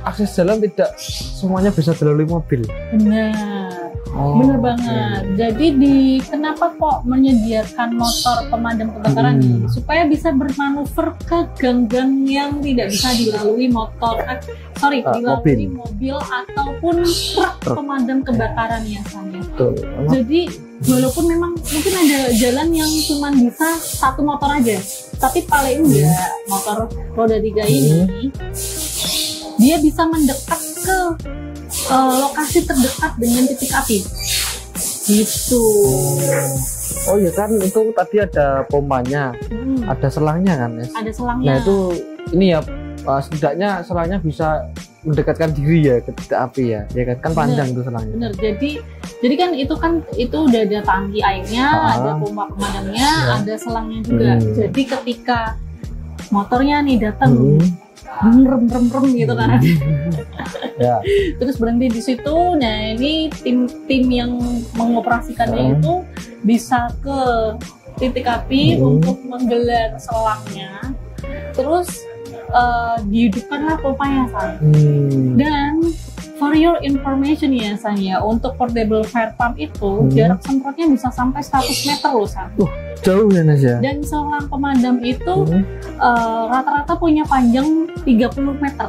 akses jalan tidak semuanya bisa dilalui mobil. Benar. Bener banget. Jadi kenapa kok menyediakan motor pemadam kebakaran nih? Supaya bisa bermanuver ke gang-gang yang tidak bisa dilalui dilalui mobil ataupun truk pemadam kebakaran ya Sanya. Jadi walaupun memang mungkin ada jalan yang cuma bisa satu motor aja, tapi paling enggak motor roda 3 ini dia bisa mendekat ke lokasi terdekat dengan titik api gitu. Oh ya kan itu tadi ada pompanya, ada selangnya kan Nes? Ada selangnya. Nah itu ini ya setidaknya selangnya bisa mendekatkan diri ya ke titik api ya kan panjang itu selangnya. Bener. Jadi kan itu udah ada tangki airnya, ada pompa pemadamnya, ada selangnya juga. Jadi ketika motornya nih datang rem gitu kan. Terus berhenti di situ. Nah ini tim yang mengoperasikannya itu bisa ke titik api untuk menggelar selangnya. Terus dihidupkanlah pompanya San. Dan for your information ya San ya, untuk portable fire pump itu jarak semprotnya bisa sampai 100 meter loh San. Jauh ya Nes ya. Dan selang pemadam itu rata-rata punya panjang 30 meter.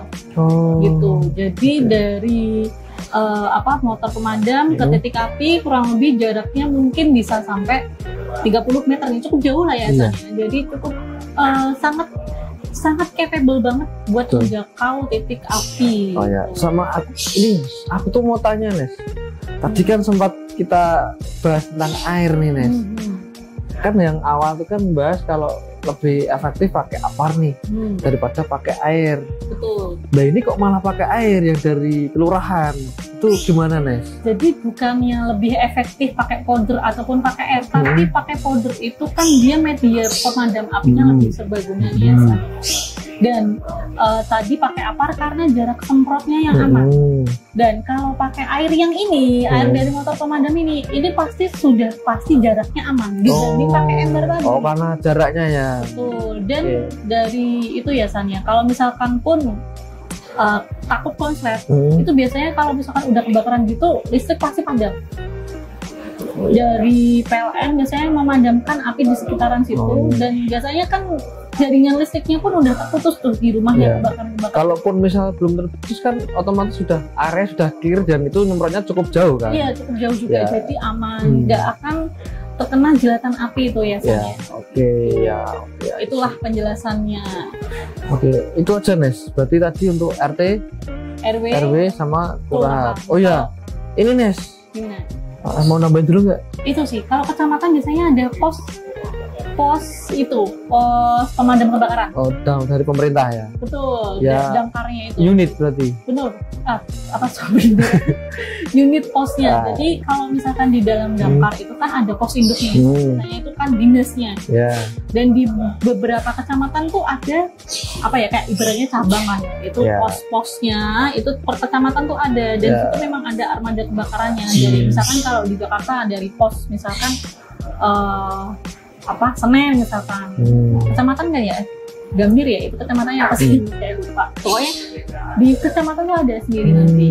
Gitu. Jadi dari motor pemadam ke titik api kurang lebih jaraknya mungkin bisa sampai 30 meter nih, cukup jauh lah ya San. Jadi cukup sangat capable banget buat menjangkau titik api. Sama aku tuh mau tanya Nes. Tadi kan sempat kita bahas tentang air nih Nes. Kan yang awal tuh kan bahas kalau lebih efektif pakai apar nih daripada pakai air. Betul. Nah ini kok malah pakai air yang dari kelurahan, itu gimana Nes? Jadi bukannya lebih efektif pakai powder ataupun pakai air, tapi pakai powder itu kan dia media pemadam apinya lebih serbaguna biasa. Dan tadi pakai apar karena jarak semprotnya yang aman. Dan kalau pakai air yang ini, air dari motor pemadam ini pasti jaraknya aman dibanding pakai ember tadi. Karena jaraknya ya. Betul. Dan dari itu ya San ya, kalau misalkan pun takut konslet, itu biasanya kalau misalkan udah kebakaran gitu, listrik pasti padam. Dari PLN biasanya memadamkan api di sekitaran situ, dan biasanya kan jaringan listriknya pun udah terputus tuh di rumahnya kebakaran. Kalaupun misal belum terputus kan otomatis area sudah clear dan itu nyemprotnya cukup jauh kan? Iya cukup jauh juga, jadi aman, nggak akan terkena jilatan api itu ya, Ya, San, oke, ya. Itulah penjelasannya. Oke, itu aja Nes. Berarti tadi untuk RT, RW, RW sama kelurahan. kelurahan. Oh ya, ini Nes. Gimana? Mau nambahin dulu nggak? Itu sih, kalau kecamatan biasanya ada pos pemadam kebakaran. Oh, dari pemerintah ya. Betul, Ya. damkarnya itu. Unit berarti. Betul. Apa sebenarnya? Unit posnya. Jadi kalau misalkan di dalam damkar itu kan ada pos induknya. Biasanya itu kan dinasnya. Ya. Dan di beberapa kecamatan tuh ada apa ya, kayak ibaratnya cabang lah ya. Itu pos-posnya itu per kecamatan tuh ada, dan itu memang ada armada kebakarannya. Jadi misalkan kalau di Jakarta dari pos misalkan Senen misalkan. Kecamatan nggak ya? Gambir ya, itu kecamatannya apa sih? Saya lupa. Pokoknya di kecamatan tuh ada sendiri nanti.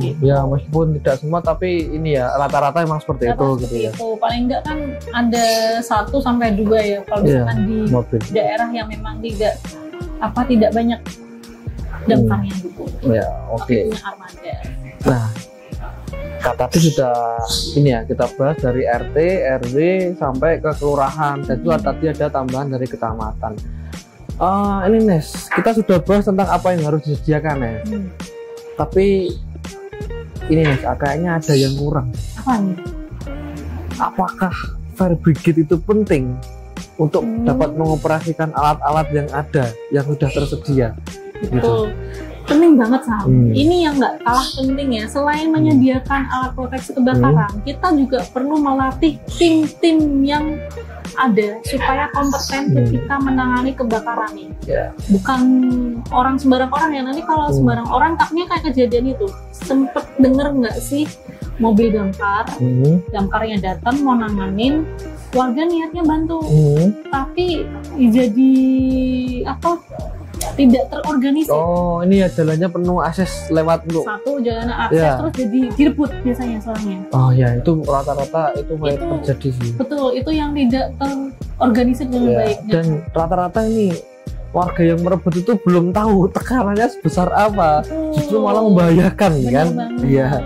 Gitu. Ya, meskipun tidak semua, tapi ini ya rata-rata emang seperti itu gitu ya. Itu paling enggak kan ada 1 sampai 2 ya kalau misalkan di mobil. Daerah yang memang tidak banyak damkarnya gitu. Ya, oke. Punya armada. Nah, tadi sudah ini ya, kita bahas dari RT, RW sampai ke kelurahan. Dan itu tadi ada tambahan dari kecamatan. Ini Nes, kita sudah bahas tentang apa yang harus disediakan Nes. Tapi ini Nes, kayaknya ada yang kurang. Apa nih? Apakah fire brigade itu penting untuk dapat mengoperasikan alat-alat yang ada, yang sudah tersedia? Betul. Penting banget, Sam. Ini yang nggak kalah penting ya. Selain menyediakan alat proteksi kebakaran, kita juga perlu melatih tim-tim yang ada supaya kompeten ketika menangani kebakaran nih. Bukan orang sembarang orang ya. Nanti kalau sembarang orang taknya kayak kejadian itu. Sempet denger nggak sih mobil damkar, damkarnya datang mau nanganin, warga niatnya bantu, tapi jadi tidak terorganisir. Oh, ini ya jalannya penuh akses lewat untuk satu jalan akses terus jadi direbut biasanya soalnya. Oh ya, itu rata-rata itu terjadi sih. Betul, itu yang tidak terorganisir dengan baik. Dan rata-rata ini warga yang merebut itu belum tahu tekanannya sebesar apa, justru malah membahayakan kan? Iya.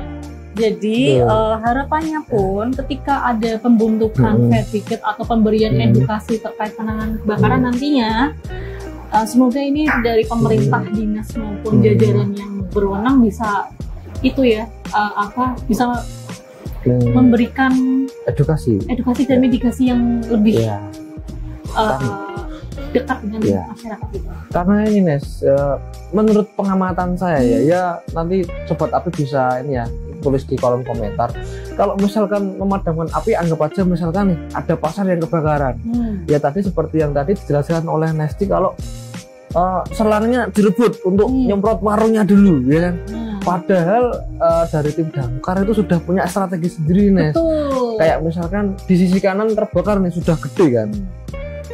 Jadi harapannya pun ketika ada pembentukan fire brigade atau pemberian edukasi terkait penanganan kebakaran nantinya, semoga ini dari pemerintah dinas maupun jajaran yang berwenang bisa bisa memberikan edukasi dan mitigasi yang lebih dekat dengan masyarakat itu. Karena ini Nes, menurut pengamatan saya ya nanti Sobat Api bisa ini ya tulis di kolom komentar. Kalau misalkan memadamkan api, anggap aja misalkan nih ada pasar yang kebakaran. Ya tadi seperti yang tadi dijelaskan oleh Nesti, kalau selangnya direbut untuk nyemprot warungnya dulu, ya kan? Padahal dari tim damkar itu sudah punya strategi sendiri, Nes. Betul. Kayak misalkan di sisi kanan terbakar nih, sudah gede kan.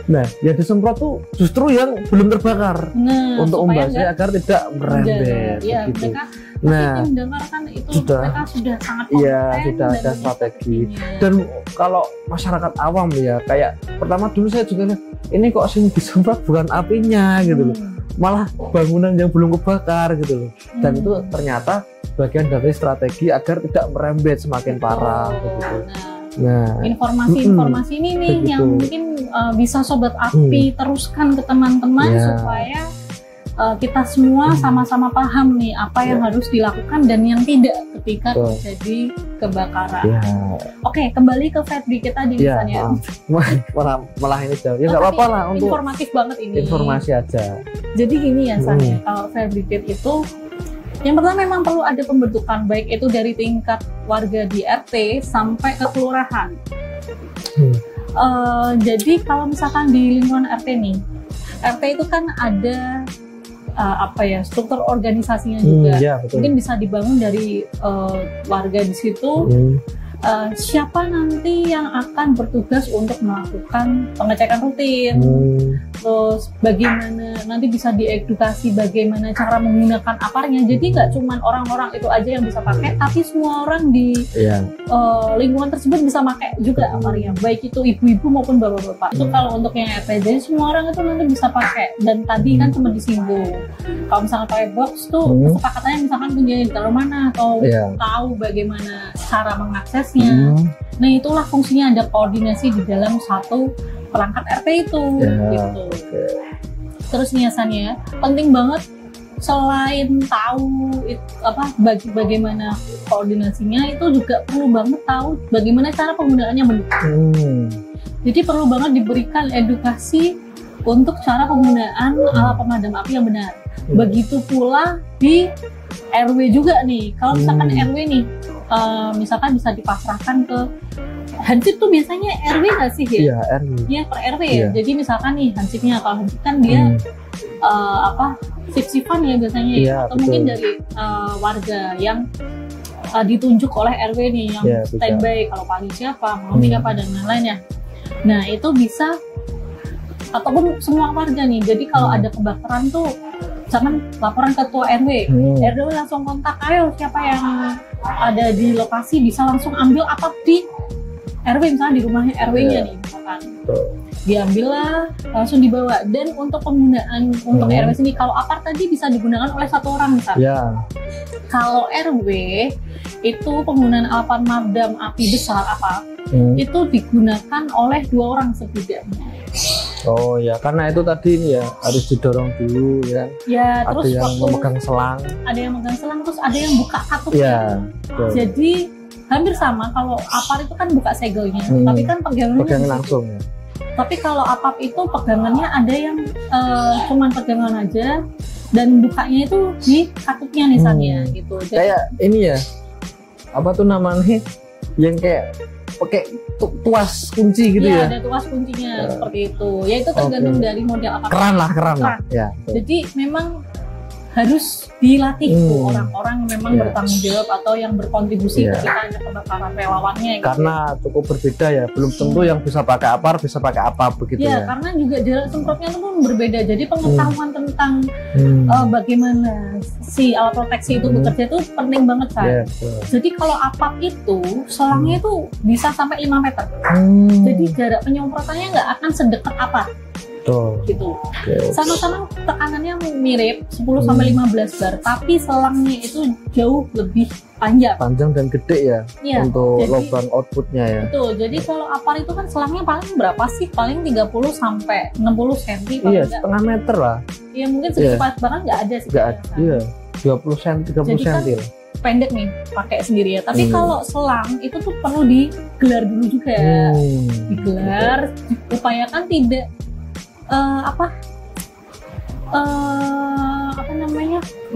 Nah, yang disemprot tuh justru yang belum terbakar untuk membasmi agar tidak merembet. Ya, gitu. Mereka tim damkar kan itu mereka sudah sangat kompeten. Iya, sudah ada strategi. Dan kalau masyarakat awam ya, kayak pertama dulu saya juga lihat, ini kok sini disemprot bukan apinya gitu loh, malah bangunan yang belum kebakar gitu loh. Dan itu ternyata bagian dari strategi agar tidak merembet semakin parah gitu. Nah, informasi-informasi ini nih begitu, yang mungkin bisa Sobat Api teruskan ke teman-teman supaya kita semua sama-sama paham nih apa yang harus dilakukan dan yang tidak ketika terjadi kebakaran. Oke, kembali ke fire brigade tadi misalnya. Malah ini jauh. Ya nggak apa-apa lah, untuk informatif banget ini. Informasi aja. Jadi gini ya San, kalau fire brigade itu yang pertama memang perlu ada pembentukan, baik itu dari tingkat warga di RT sampai ke kelurahan. Jadi kalau misalkan di lingkungan RT nih, RT itu kan ada struktur organisasinya juga. Mungkin bisa dibangun dari warga di situ. Siapa nanti yang akan bertugas untuk melakukan pengecekan rutin, terus bagaimana nanti bisa diedukasi bagaimana cara menggunakan aparnya. Jadi nggak cuma orang-orang itu aja yang bisa pakai, tapi semua orang di lingkungan tersebut bisa pakai juga aparnya, baik itu ibu-ibu maupun bapak-bapak. Itu kalau untuk yang RT, jadi semua orang itu nanti bisa pakai. Dan tadi kan cuma disinggung, kalau misalnya pakai box tuh kesepakatannya misalkan punya di taruh mana atau tahu bagaimana cara mengakses prosesnya. Nah itulah fungsinya ada koordinasi di dalam satu perangkat RT itu, gitu. Terus nih Hasan, penting banget selain tahu bagaimana koordinasinya, itu juga perlu banget tahu bagaimana cara penggunaannya benar. Jadi perlu banget diberikan edukasi untuk cara penggunaan alat pemadam api yang benar. Begitu pula di RW juga nih. Kalau misalkan RW nih, misalkan bisa dipasrahkan ke Hansip tuh biasanya RW nggak sih ya? Iya, RW. Iya, per RW ya. Jadi misalkan nih Hansipnya, kalau Hansip kan dia sip-sipan ya biasanya, atau betul. Mungkin dari warga yang ditunjuk oleh RW nih, yang standby kalau pagi siapa, malam siapa, dan lain-lain ya. Nah itu bisa, ataupun semua warga nih. Jadi kalau ada kebakaran tuh jangan laporan ketua RW, RW langsung kontak, ayo siapa yang ada di lokasi bisa langsung ambil atap di RW, misalnya di rumahnya RW-nya nih misalkan. Diambil lah, langsung dibawa. Dan untuk penggunaan untuk RW sini, kalau apart tadi bisa digunakan oleh satu orang misalnya. Kalau RW itu penggunaan alat pemadam api besar itu digunakan oleh 2 orang setidaknya. Oh ya, karena itu tadi ini ya harus didorong dulu ya. Ya, ada terus yang memegang selang. Ada yang memegang selang, terus ada yang buka katupnya. Jadi hampir sama, kalau apar itu kan buka segelnya, tapi kan pegangan langsung ya. Tapi kalau apap itu pegangannya ada yang cuman pegangan aja, dan bukanya itu di katupnya misalnya gitu. Jadi, kayak ini ya, apa tuh namanya, yang kayak pakai tuas kunci gitu ya? Ada tuas kuncinya seperti itu. Ya itu tergantung dari model apa. Keran lah. Ya. Jadi memang harus dilatih tuh orang-orang yang memang bertanggung jawab atau yang berkontribusi ketika ada kebakaran, relawannya gitu. Karena cukup berbeda ya, belum tentu yang bisa pakai apar bisa pakai apa begitu ya. Karena juga jarak semprotnya itu pun berbeda. Jadi pengetahuan tentang bagaimana si alat proteksi itu bekerja itu penting banget Jadi kalau apap itu selangnya itu bisa sampai 5 meter. Jadi jarak penyemprotannya nggak akan sedekat apa. Gitu. Sama-sama tekanannya mirip 10-15 bar, tapi selangnya itu jauh lebih panjang dan gede ya, untuk lubang outputnya ya. Betul. Jadi kalau apar itu kan selangnya paling berapa sih? Paling 30 sampai 60 cm. Iya, setengah meter lah. Iya, mungkin secepat bahkan nggak ada sih. 20 cm, 30 cm lah. Pendek nih pakai sendiri ya. Tapi kalau selang itu tuh perlu digelar dulu juga. Digelar, upayakan tidak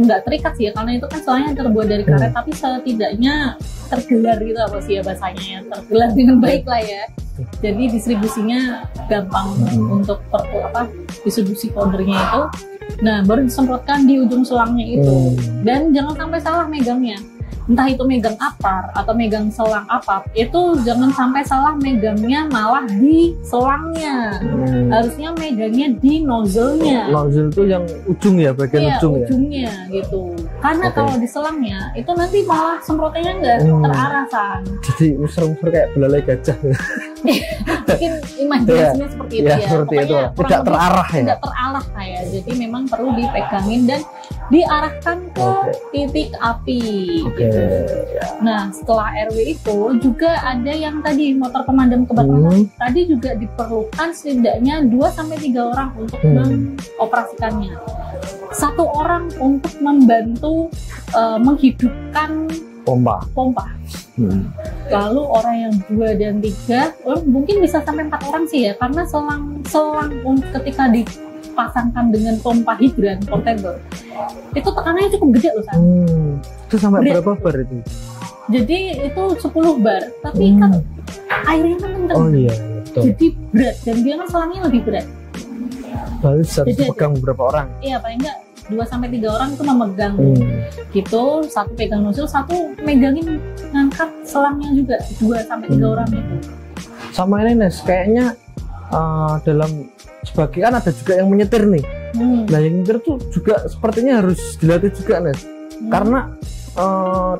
nggak terikat sih ya, karena itu kan soalnya terbuat dari karet, tapi setidaknya tergelar gitu bahasanya, tergelar dengan baik lah ya. Jadi distribusinya gampang untuk distribusi powdernya itu. Nah baru disemprotkan di ujung selangnya itu, dan jangan sampai salah megangnya. Entah itu megang apar atau megang selang apap, itu jangan sampai salah megangnya malah di selangnya. Harusnya megangnya di nozzle-nya. Nozzle itu yang ujung ya, bagian ujungnya gitu. Karena kalau di selangnya itu nanti malah semprotannya nggak terarah Jadi muser-muser kayak belalai gajah. Mungkin imajinasinya seperti itu ya. Seperti itu. Tidak terarah ya. Tidak terarah ya. Jadi memang perlu dipegangin dan diarahkan ke titik api. Nah setelah RW itu juga ada yang tadi motor pemadam kebakaran. Tadi juga diperlukan setidaknya 2-3 orang untuk mengoperasikannya. 1 orang untuk membantu menghidupkan pompa. Lalu orang yang 2 dan 3, mungkin bisa sampai 4 orang sih ya, karena selang ketika dipasangkan dengan pompa hidran portable itu tekanannya cukup gede loh Itu sampai berapa bar itu? Jadi itu 10 bar, tapi kan airnya kan kenceng. Jadi berat, dan dia kan selangnya lebih berat. Lalu harus pegang beberapa orang? Iya, paling enggak 2-3 orang itu memegang gitu, 1 pegang nozzle, 1 megangin ngangkat selangnya juga, 2-3 orang itu. Sama ini Nes, kayaknya dalam sebagian kan ada juga yang menyetir nih. Nah yang menyetir tuh juga sepertinya harus dilatih juga Nes, karena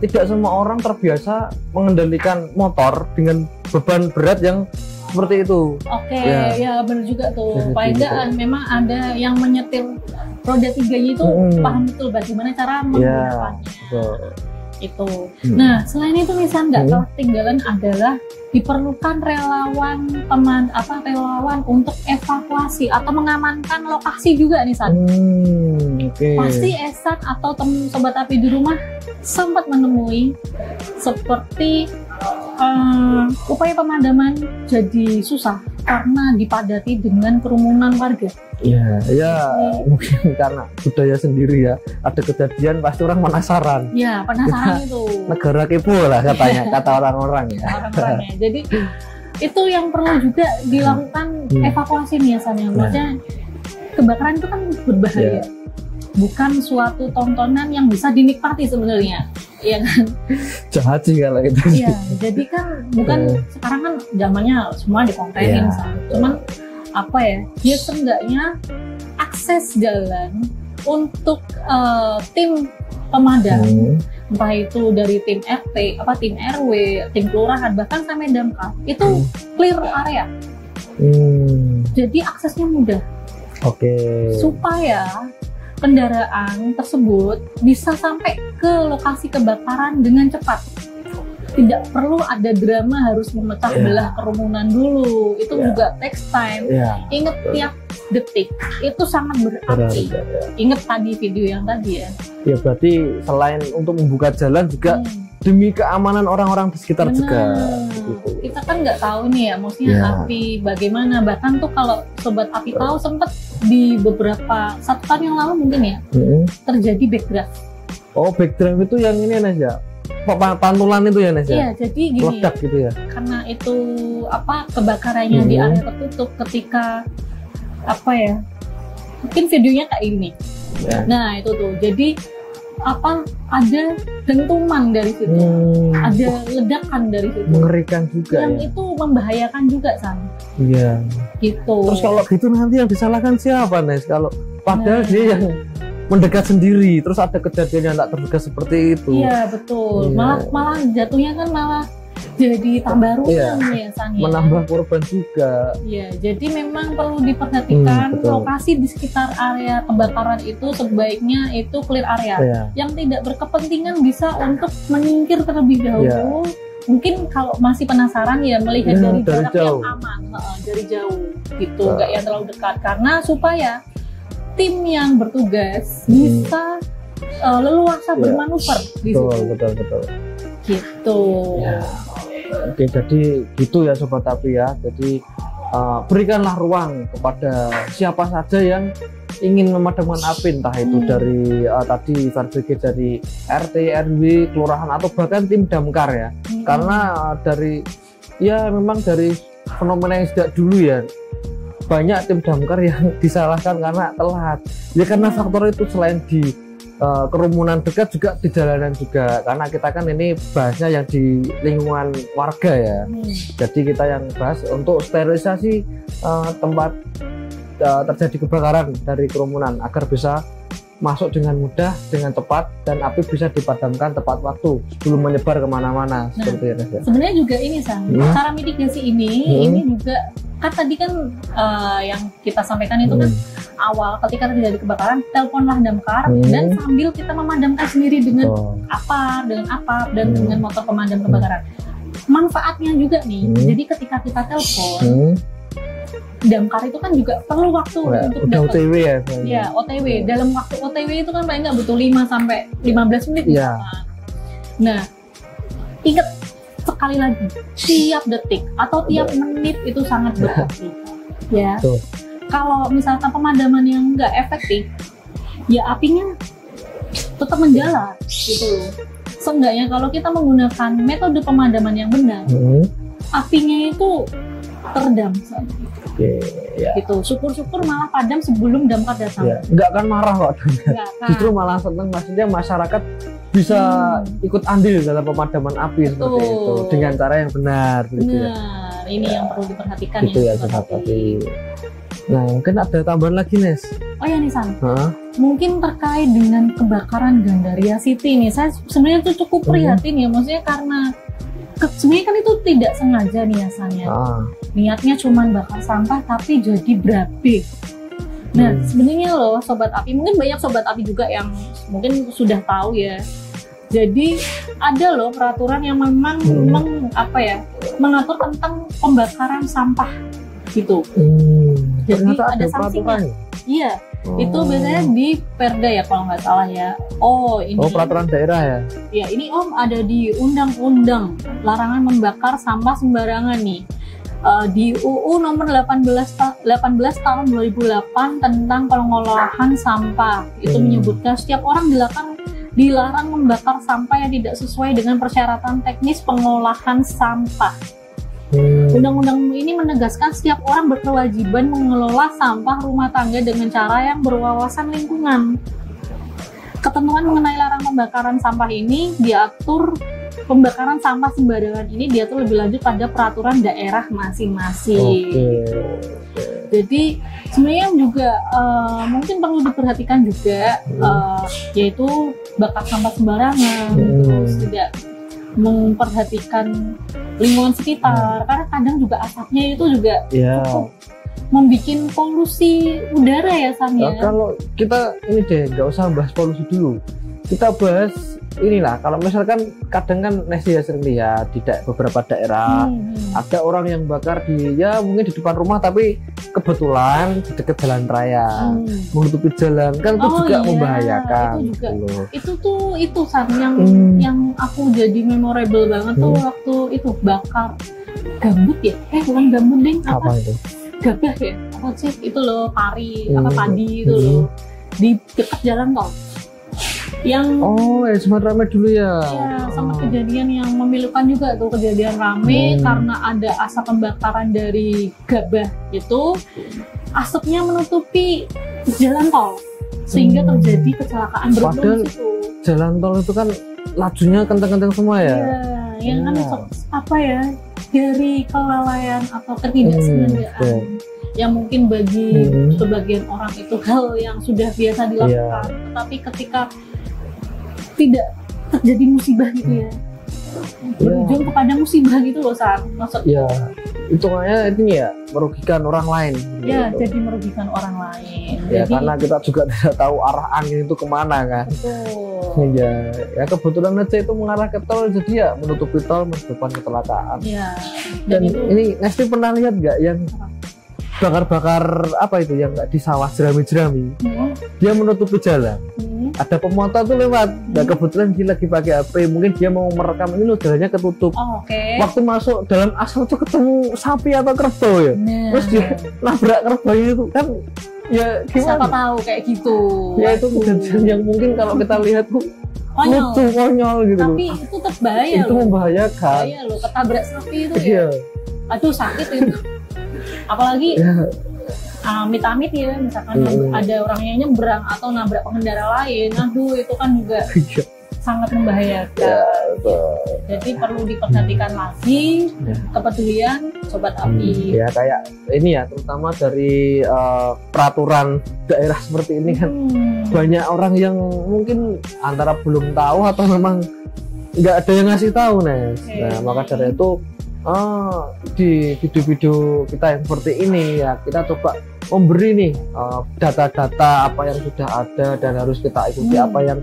tidak semua orang terbiasa mengendalikan motor dengan beban berat yang seperti itu. Ya benar juga tuh. Paling enggak memang ada yang menyetir roda 3-nya itu paham betul bagaimana cara menggunakannya. itu. Nah, selain itu Nisan nggak kalah ketinggalan adalah diperlukan relawan relawan untuk evakuasi atau mengamankan lokasi juga Nisan. Pasti Esan atau sobat api di rumah sempat menemui seperti upaya pemadaman jadi susah karena dipadati dengan kerumunan warga. Ya mungkin karena budaya sendiri ya. Ada kejadian pasti orang penasaran. Ya, penasaran itu. Negara kepo lah katanya, kata orang-orang ya. Orang-orangnya. Jadi itu yang perlu juga dilakukan evakuasi nih asalnya. Maksudnya kebakaran itu kan berbahaya. Bukan suatu tontonan yang bisa dinikmati sebenarnya. Iya kan? Jahat sih kalau itu. Iya, jadi kan bukan sekarang kan zamannya semua dikontenin cuman apa ya, dia seenggaknya akses jalan untuk tim pemadam, entah itu dari tim RT, tim RW, tim kelurahan, bahkan sampai damkar, itu clear area. Jadi aksesnya mudah. Supaya kendaraan tersebut bisa sampai ke lokasi kebakaran dengan cepat. Tidak perlu ada drama harus memecah belah kerumunan dulu. Itu juga takes time. Ingat tiap detik itu sangat berarti. Ingat tadi video yang tadi ya. Ya berarti selain untuk membuka jalan juga demi keamanan orang-orang di sekitar juga. Gitu. Kita kan nggak tahu nih ya, maksudnya api bagaimana. Bahkan tuh kalau sobat api tahu sempat di beberapa 1 tahun yang lalu mungkin ya terjadi backdraft. Backdraft itu yang ini aja. Pantulan itu ya Nes ya? Iya, jadi gini, ledak gitu ya? Karena itu kebakarannya di area tertutup ketika mungkin videonya kayak ini. Nah itu tuh, jadi ada dentuman dari situ, ada ledakan dari situ. Mengerikan juga yang itu membahayakan juga Iya. Gitu. Terus kalau gitu nanti yang disalahkan siapa Nes? Kalau padahal dia yang mendekat sendiri, terus ada kejadian yang tak terduga seperti itu. Iya betul. Malah jatuhnya kan malah jadi tambah runyam biasanya. Menambah korban juga. Iya, jadi memang perlu diperhatikan lokasi di sekitar area kebakaran itu sebaiknya itu clear area. Yang tidak berkepentingan bisa untuk menyingkir terlebih dahulu. Mungkin kalau masih penasaran ya melihat dari jarak yang aman, dari jauh gitu, nggak yang terlalu dekat, karena supaya tim yang bertugas bisa leluasa bermanuver di situ. Betul. Gitu. Oke, jadi gitu ya sobat api ya. Jadi berikanlah ruang kepada siapa saja yang ingin memadamkan api, entah itu dari tadi fire brigade dari RT, RW, kelurahan atau bahkan tim damkar ya. Karena memang dari fenomena yang sejak dulu ya, banyak tim damkar yang disalahkan karena telat. Ya karena faktor itu selain di kerumunan dekat juga di jalanan juga. Karena kita kan ini bahasnya yang di lingkungan warga ya. Jadi kita yang bahas untuk sterilisasi tempat terjadi kebakaran dari kerumunan agar bisa masuk dengan mudah, dengan tepat, dan api bisa dipadamkan tepat waktu sebelum menyebar kemana-mana. Seperti itu ya. Sebenarnya juga ini cara mitigasi ini juga kan tadi kan yang kita sampaikan itu kan awal ketika terjadi kebakaran teleponlah damkar dan sambil kita memadamkan sendiri dengan apar dan dengan motor pemadam kebakaran. Manfaatnya juga nih, jadi ketika kita telepon damkar itu kan juga perlu waktu untuk dapat OTW ya. OTW. Dalam waktu OTW itu kan paling nggak butuh 5-15 menit. Nah, ingat sekali lagi, tiap detik atau tiap menit itu sangat berarti. Ya. Kalau misalkan pemadaman yang nggak efektif, ya apinya tetap menjalar gitu loh. Seenggaknya kalau kita menggunakan metode pemadaman yang benar, apinya itu teredam. Gitu. Syukur-syukur malah padam sebelum damkar datang. Nggak akan marah kok. Justru malah senang, maksudnya masyarakat bisa ikut andil dalam pemadaman api seperti itu dengan cara yang benar. Ini yang perlu diperhatikan ya sobat api. Nah, mungkin ada tambahan lagi Nes. Oh ya Nisan, mungkin terkait dengan kebakaran Gandaria City nih, saya sebenarnya tuh cukup prihatin ya, maksudnya karena sebenarnya kan itu tidak sengaja nih asalnya. Niatnya cuma bakar sampah tapi jadi berapi. Nah, sebenarnya loh sobat api, mungkin banyak sobat api juga yang mungkin sudah tahu ya. Jadi ada loh peraturan yang memang mengatur tentang pembakaran sampah gitu. Jadi Ternyata ada sanksinya. peraturan. Iya, itu biasanya di Perda ya kalau nggak salah ya. Ini Peraturan daerah ya. Ya, ini Om ada di Undang-Undang Larangan Membakar Sampah Sembarangan nih. Di UU nomor 18 tahun 2008 tentang pengolahan sampah. Itu menyebutkan setiap orang dilarang membakar sampah yang tidak sesuai dengan persyaratan teknis pengolahan sampah. Undang-undang ini menegaskan setiap orang berkewajiban mengelola sampah rumah tangga dengan cara yang berwawasan lingkungan. Ketentuan mengenai larangan pembakaran sampah ini diatur pembakaran sampah sembarangan ini diatur lebih lanjut pada peraturan daerah masing-masing. Jadi sebenarnya juga mungkin perlu diperhatikan juga yaitu bakar sampah sembarangan, terus tidak memperhatikan lingkungan sekitar karena kadang juga asapnya itu juga cukup membuat polusi udara ya Sam ya. Kalau kita ini deh nggak usah bahas polusi dulu, kita bahas inilah. Kalau misalkan kadang kan Nesti ya sering lihat di beberapa daerah ada orang yang bakar mungkin di depan rumah tapi kebetulan di dekat jalan raya menutupi jalan kan itu juga membahayakan. Itu Sam yang aku jadi memorable banget tuh waktu itu bakar gambut ya. Bukan gambut deh, apa itu? Gabah ya? Apa sih? Itu loh padi itu loh di dekat jalan tol. Yang sempat rame dulu ya. Iya, sempat kejadian yang memilukan juga tuh, kejadian rame karena ada asap pembakaran dari gabah itu, asapnya menutupi jalan tol sehingga terjadi kecelakaan beruntun di situ. Jalan tol itu kan lajunya kencang-kencang semua ya. Iya, yang kan dari kelalaian atau ketidaksengajaan. Yang mungkin bagi sebagian orang itu hal yang sudah biasa dilakukan, tetapi ketika tidak terjadi musibah gitu ya, berujung kepada musibah gitu loh San. Maksudnya hitungannya ini ya merugikan orang lain. Ya, jadi merugikan orang lain. Ya, karena kita juga tidak tahu arah angin itu kemana kan. Betul. Ya kebetulan aja itu mengarah ke tol, jadi ya menutupi tol menyebabkan kecelakaan. Iya. Dan ini Nesti pernah lihat nggak yang bakar-bakar yang nggak di sawah jerami-jerami? Dia menutupi jalan. Ada pemotor tuh lewat, kebetulan dia lagi pakai HP, mungkin dia mau merekam ini loh, jalannya ketutup. Waktu masuk dalam asal tuh ketemu sapi atau kerbau ya, terus dia nabrak kerbaunya itu kan, ya gimana? Siapa tahu kayak gitu. Ya itu kejadian yang mungkin kalau kita lihat tuh lucu, konyol gitu. Tapi itu tetap bahaya itu membahayakan. Bahaya loh, ketabrak sapi itu ya. Aduh sakit itu. Apalagi amit-amit ya, misalkan ada orang yang nyebrang atau nabrak pengendara lain, itu kan juga sangat membahayakan. Jadi perlu diperhatikan lagi kepedulian sobat api. Ya kayak ini ya, terutama dari peraturan daerah seperti ini kan banyak orang yang mungkin antara belum tahu atau memang nggak ada yang ngasih tahu Nes. Nah maka dari itu di video-video kita yang seperti ini ya, kita coba memberi nih data-data apa yang sudah ada dan harus kita ikuti, apa yang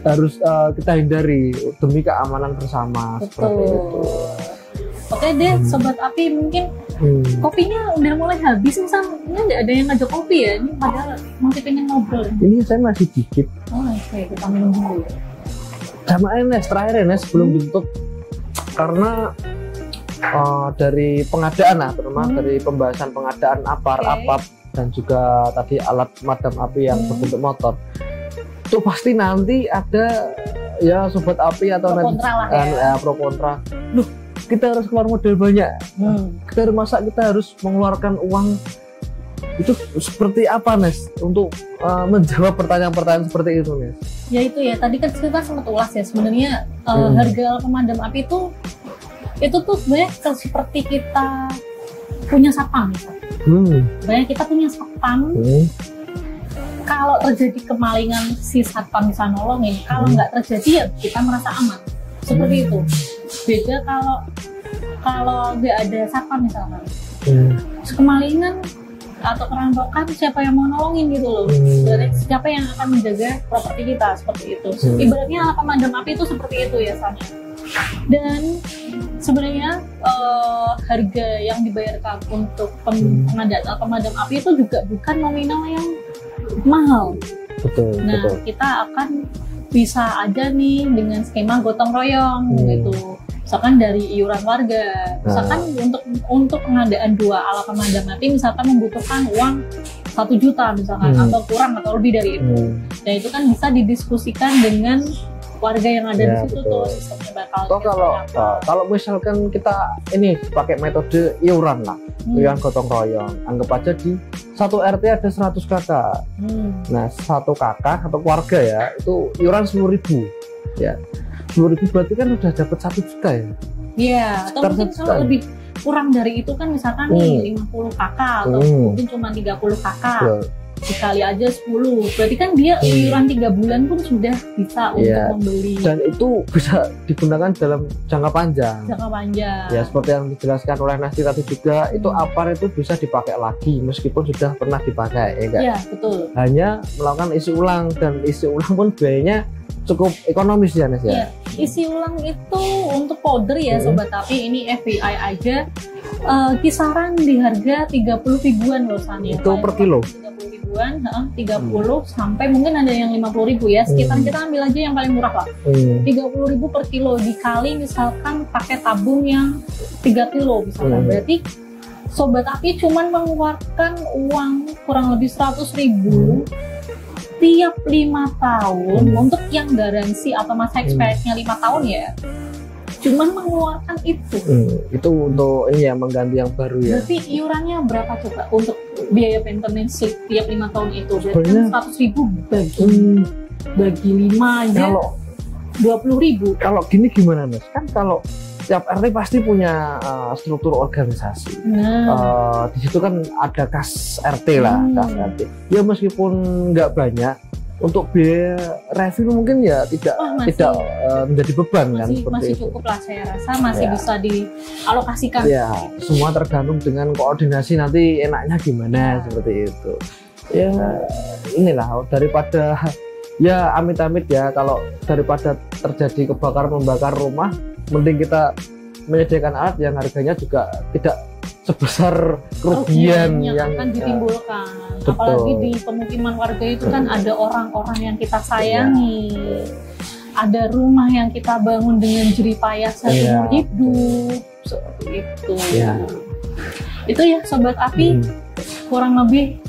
harus kita hindari demi keamanan bersama. Betul. Seperti itu. Oke deh sobat api, mungkin kopinya udah mulai habis nih Sam. Ini nggak ada yang ngajak kopi ya, ini padahal masih pengen ngobrol. Ini saya masih dikit. Oke, kita minum dulu ya. Sama Nes, terakhir Nes sebelum ditutup, karena dari pengadaan terutama dari pembahasan pengadaan apar dan juga tadi alat pemadam api yang berbentuk motor, itu pasti nanti ada ya sobat api atau pro kontra. Loh, kita harus keluar modal banyak. Kita harus mengeluarkan uang itu seperti apa Nes untuk menjawab pertanyaan-pertanyaan seperti itu Nes? Ya itu ya, tadi kan kita sempat ulas ya sebenarnya harga pemadam api itu tuh sebenarnya seperti kita punya satpam misalnya. Sebenarnya kita punya satpam. Kalau terjadi kemalingan si satpam bisa nolongin. Kalau nggak terjadi ya kita merasa aman. Seperti itu. Beda kalau nggak ada satpam misalnya. Kemalingan atau kerampokan, siapa yang mau nolongin gitu loh. Berarti siapa yang akan menjaga properti kita, seperti itu. Ibaratnya alat pemadam api itu seperti itu ya San. Dan sebenarnya harga yang dibayarkan untuk pengadaan alat pemadam api itu juga bukan nominal yang mahal. Betul. Nah, betul. kita akan bisa aja nih dengan skema gotong royong gitu. Misalkan dari iuran warga. Misalkan untuk pengadaan 2 alat pemadam api misalkan membutuhkan uang 1 juta misalkan atau kurang atau lebih dari itu. Dan itu kan bisa didiskusikan dengan warga yang ada di situ tuh sistemnya bakal. Kalau misalkan kita ini pakai metode iuran lah, iuran gotong royong, anggap aja di satu RT ada 100 kakak. Nah, satu kakak atau keluarga ya itu iuran 10.000 ya. 10.000 berarti kan udah dapat 1 juta ya. Iya, atau mungkin kalau lebih kurang dari itu kan misalkan nih 50 kakak atau mungkin cuma 30 kakak. Dikali aja 10, berarti kan dia iuran 3 bulan pun sudah bisa untuk membeli. Dan itu bisa digunakan dalam jangka panjang. Ya, seperti yang dijelaskan oleh Nasti tadi juga, itu APAR itu bisa dipakai lagi meskipun sudah pernah dipakai, ya enggak? Iya, betul. Hanya melakukan isi ulang, dan isi ulang pun biayanya cukup ekonomis ya, Nes ya. Iya, isi ulang itu untuk powder ya Sobat Api, ini FBI aja kisaran di harga 30 ribuan loh San ya. Itu per kilo? 30 ribuan, 30 sampai mungkin ada yang 50 ribu ya. Sekitar kita ambil aja yang paling murah lah. 30 ribu per kilo dikali misalkan pakai tabung yang 3 kilo misalkan. Berarti Sobat Api cuman mengeluarkan uang kurang lebih 100 ribu tiap 5 tahun untuk yang garansi atau masa expirednya 5 tahun ya. Cuman mengeluarkan itu. Itu untuk ini ya, mengganti yang baru ya. Berarti iurannya berapa coba untuk biaya maintenance tiap 5 tahun itu? Berarti 100 ribu bagi 5 aja kalau 20 ribu. Kalau gini gimana Mas? Kan kalau tiap RT pasti punya struktur organisasi. Di situ kan ada kas RT lah, kas RT. Ya meskipun nggak banyak, untuk biaya review mungkin ya tidak menjadi beban kan seperti masih itu. Cukup lah saya rasa masih bisa dialokasikan. Ya, semua tergantung dengan koordinasi nanti enaknya gimana seperti itu. Ya inilah daripada ya amit-amit ya, kalau daripada terjadi kebakaran membakar rumah, mending kita menyediakan alat yang harganya juga tidak sebesar kerugian yang akan ditimbulkan. Apalagi di pemukiman warga itu kan ada orang-orang yang kita sayangi, ada rumah yang kita bangun dengan jerih payah seumur hidup, seperti itu. Itu ya Sobat Api, kurang lebih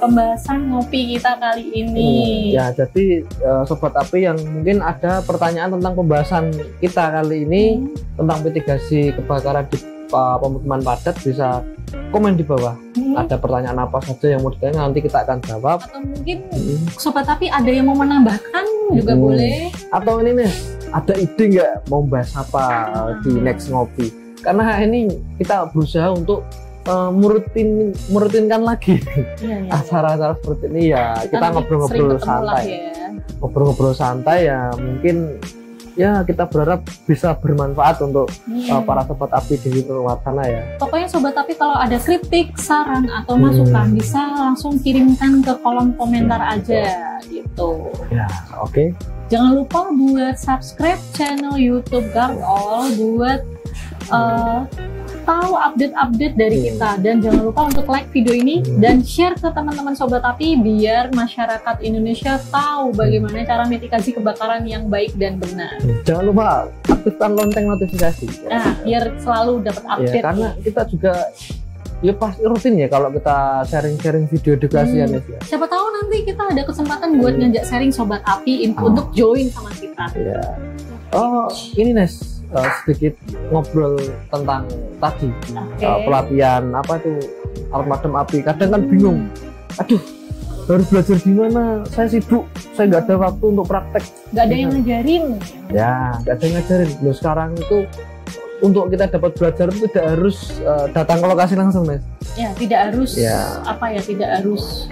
pembahasan ngopi kita kali ini. Ya, jadi Sobat Api yang mungkin ada pertanyaan tentang pembahasan kita kali ini tentang mitigasi kebakaran di pemukiman padat, bisa komen di bawah. Ada pertanyaan apa saja yang mau ditanya, nanti kita akan jawab. Atau mungkin Sobat Api ada yang mau menambahkan juga boleh. Atau ini nih, ada ide nggak mau bahas apa di next ngopi? Karena ini kita berusaha untuk merutinkan lagi acara-acara seperti ini ya. Kita ngobrol-ngobrol santai ngobrol-ngobrol santai ya, mungkin ya kita berharap bisa bermanfaat untuk para Sobat Api di luar sana ya. Pokoknya Sobat Api kalau ada kritik, saran atau masukan bisa langsung kirimkan ke kolom komentar aja gitu ya. Oke. Jangan lupa buat subscribe channel YouTube Garol buat tahu update-update dari kita, dan jangan lupa untuk like video ini dan share ke teman-teman Sobat Api biar masyarakat Indonesia tahu bagaimana cara mitigasi kebakaran yang baik dan benar. Jangan lupa aktifkan lonceng notifikasi. Nah, biar selalu dapat update. Ya, karena kita juga ya pasti rutin ya kalau kita sharing-sharing video edukasi ya. Siapa tahu nanti kita ada kesempatan buat ngajak sharing Sobat Api untuk join sama kita. Ya. Oh, ini Nes. Sedikit ngobrol tentang tadi pelatihan apa tuh alat pemadam api. Kadang kan bingung, aduh harus belajar di mana, saya sibuk, saya nggak ada waktu untuk praktek, nggak ada yang ngajarin ya, nggak ada yang ngajarin. Loh, sekarang itu untuk kita dapat belajar itu tidak harus datang ke lokasi langsung Mas ya, tidak harus tidak harus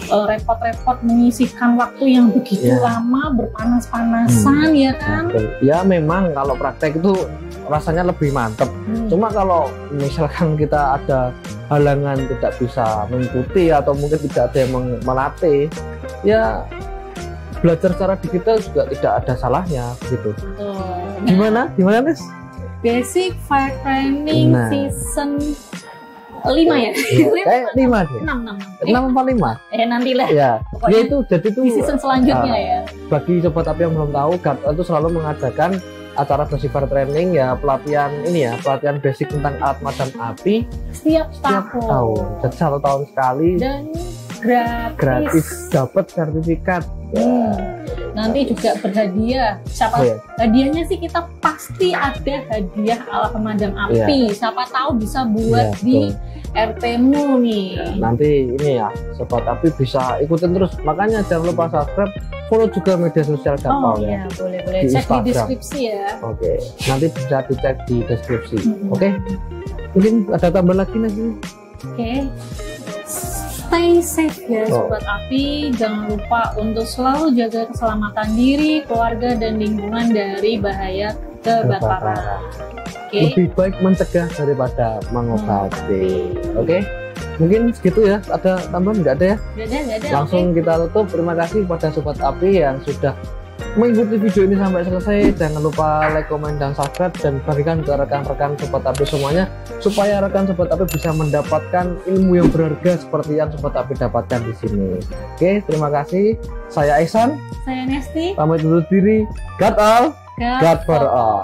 repot-repot menyisihkan waktu yang begitu lama berpanas-panasan ya kan. Ya memang kalau praktek itu rasanya lebih mantep. Cuma kalau misalkan kita ada halangan tidak bisa mengikuti atau mungkin tidak ada yang melatih, ya belajar secara digital juga tidak ada salahnya gitu. Gimana Nis? Basic Fire Training season 5 ya? Kayak 5 deh. 6 apa 5? Nantilah. Ya, itu jadi itu di season selanjutnya ya. Bagi sobat api yang belum tahu, Guard itu selalu mengadakan acara Basic Fire Training ya, pelatihan ini ya, pelatihan basic tentang alat madam api setiap tahun. Jadi 1 tahun sekali dan gratis dapat sertifikat. Nanti juga berhadiah. Hadiahnya sih kita pasti ada hadiah alat pemadam api. Siapa tahu bisa buat di RT-mu nih. Nanti ini ya, sobat api bisa ikutin terus. Makanya jangan lupa subscribe, follow juga media sosial Gatpal ya. Boleh cek di deskripsi ya. Oke, nanti bisa dicek di deskripsi. Oke. Mungkin ada tambah lagi nih. Oke. Stay safe ya sobat api, jangan lupa untuk selalu jaga keselamatan diri, keluarga, dan lingkungan dari bahaya kebakaran. Lebih baik mencegah daripada mengobati. Oke, mungkin segitu ya. Ada tambahan nggak ada ya? Nggak ada. Langsung kita tutup. Terima kasih kepada sobat api yang sudah mengikuti video ini sampai selesai. Jangan lupa like, komen, dan subscribe, dan bagikan ke rekan-rekan sobat api semuanya supaya rekan sobat api bisa mendapatkan ilmu yang berharga seperti yang sobat api dapatkan di sini. Oke, terima kasih. Saya Ihsan. Saya Nesti. Pamit undur diri. God all, God for all.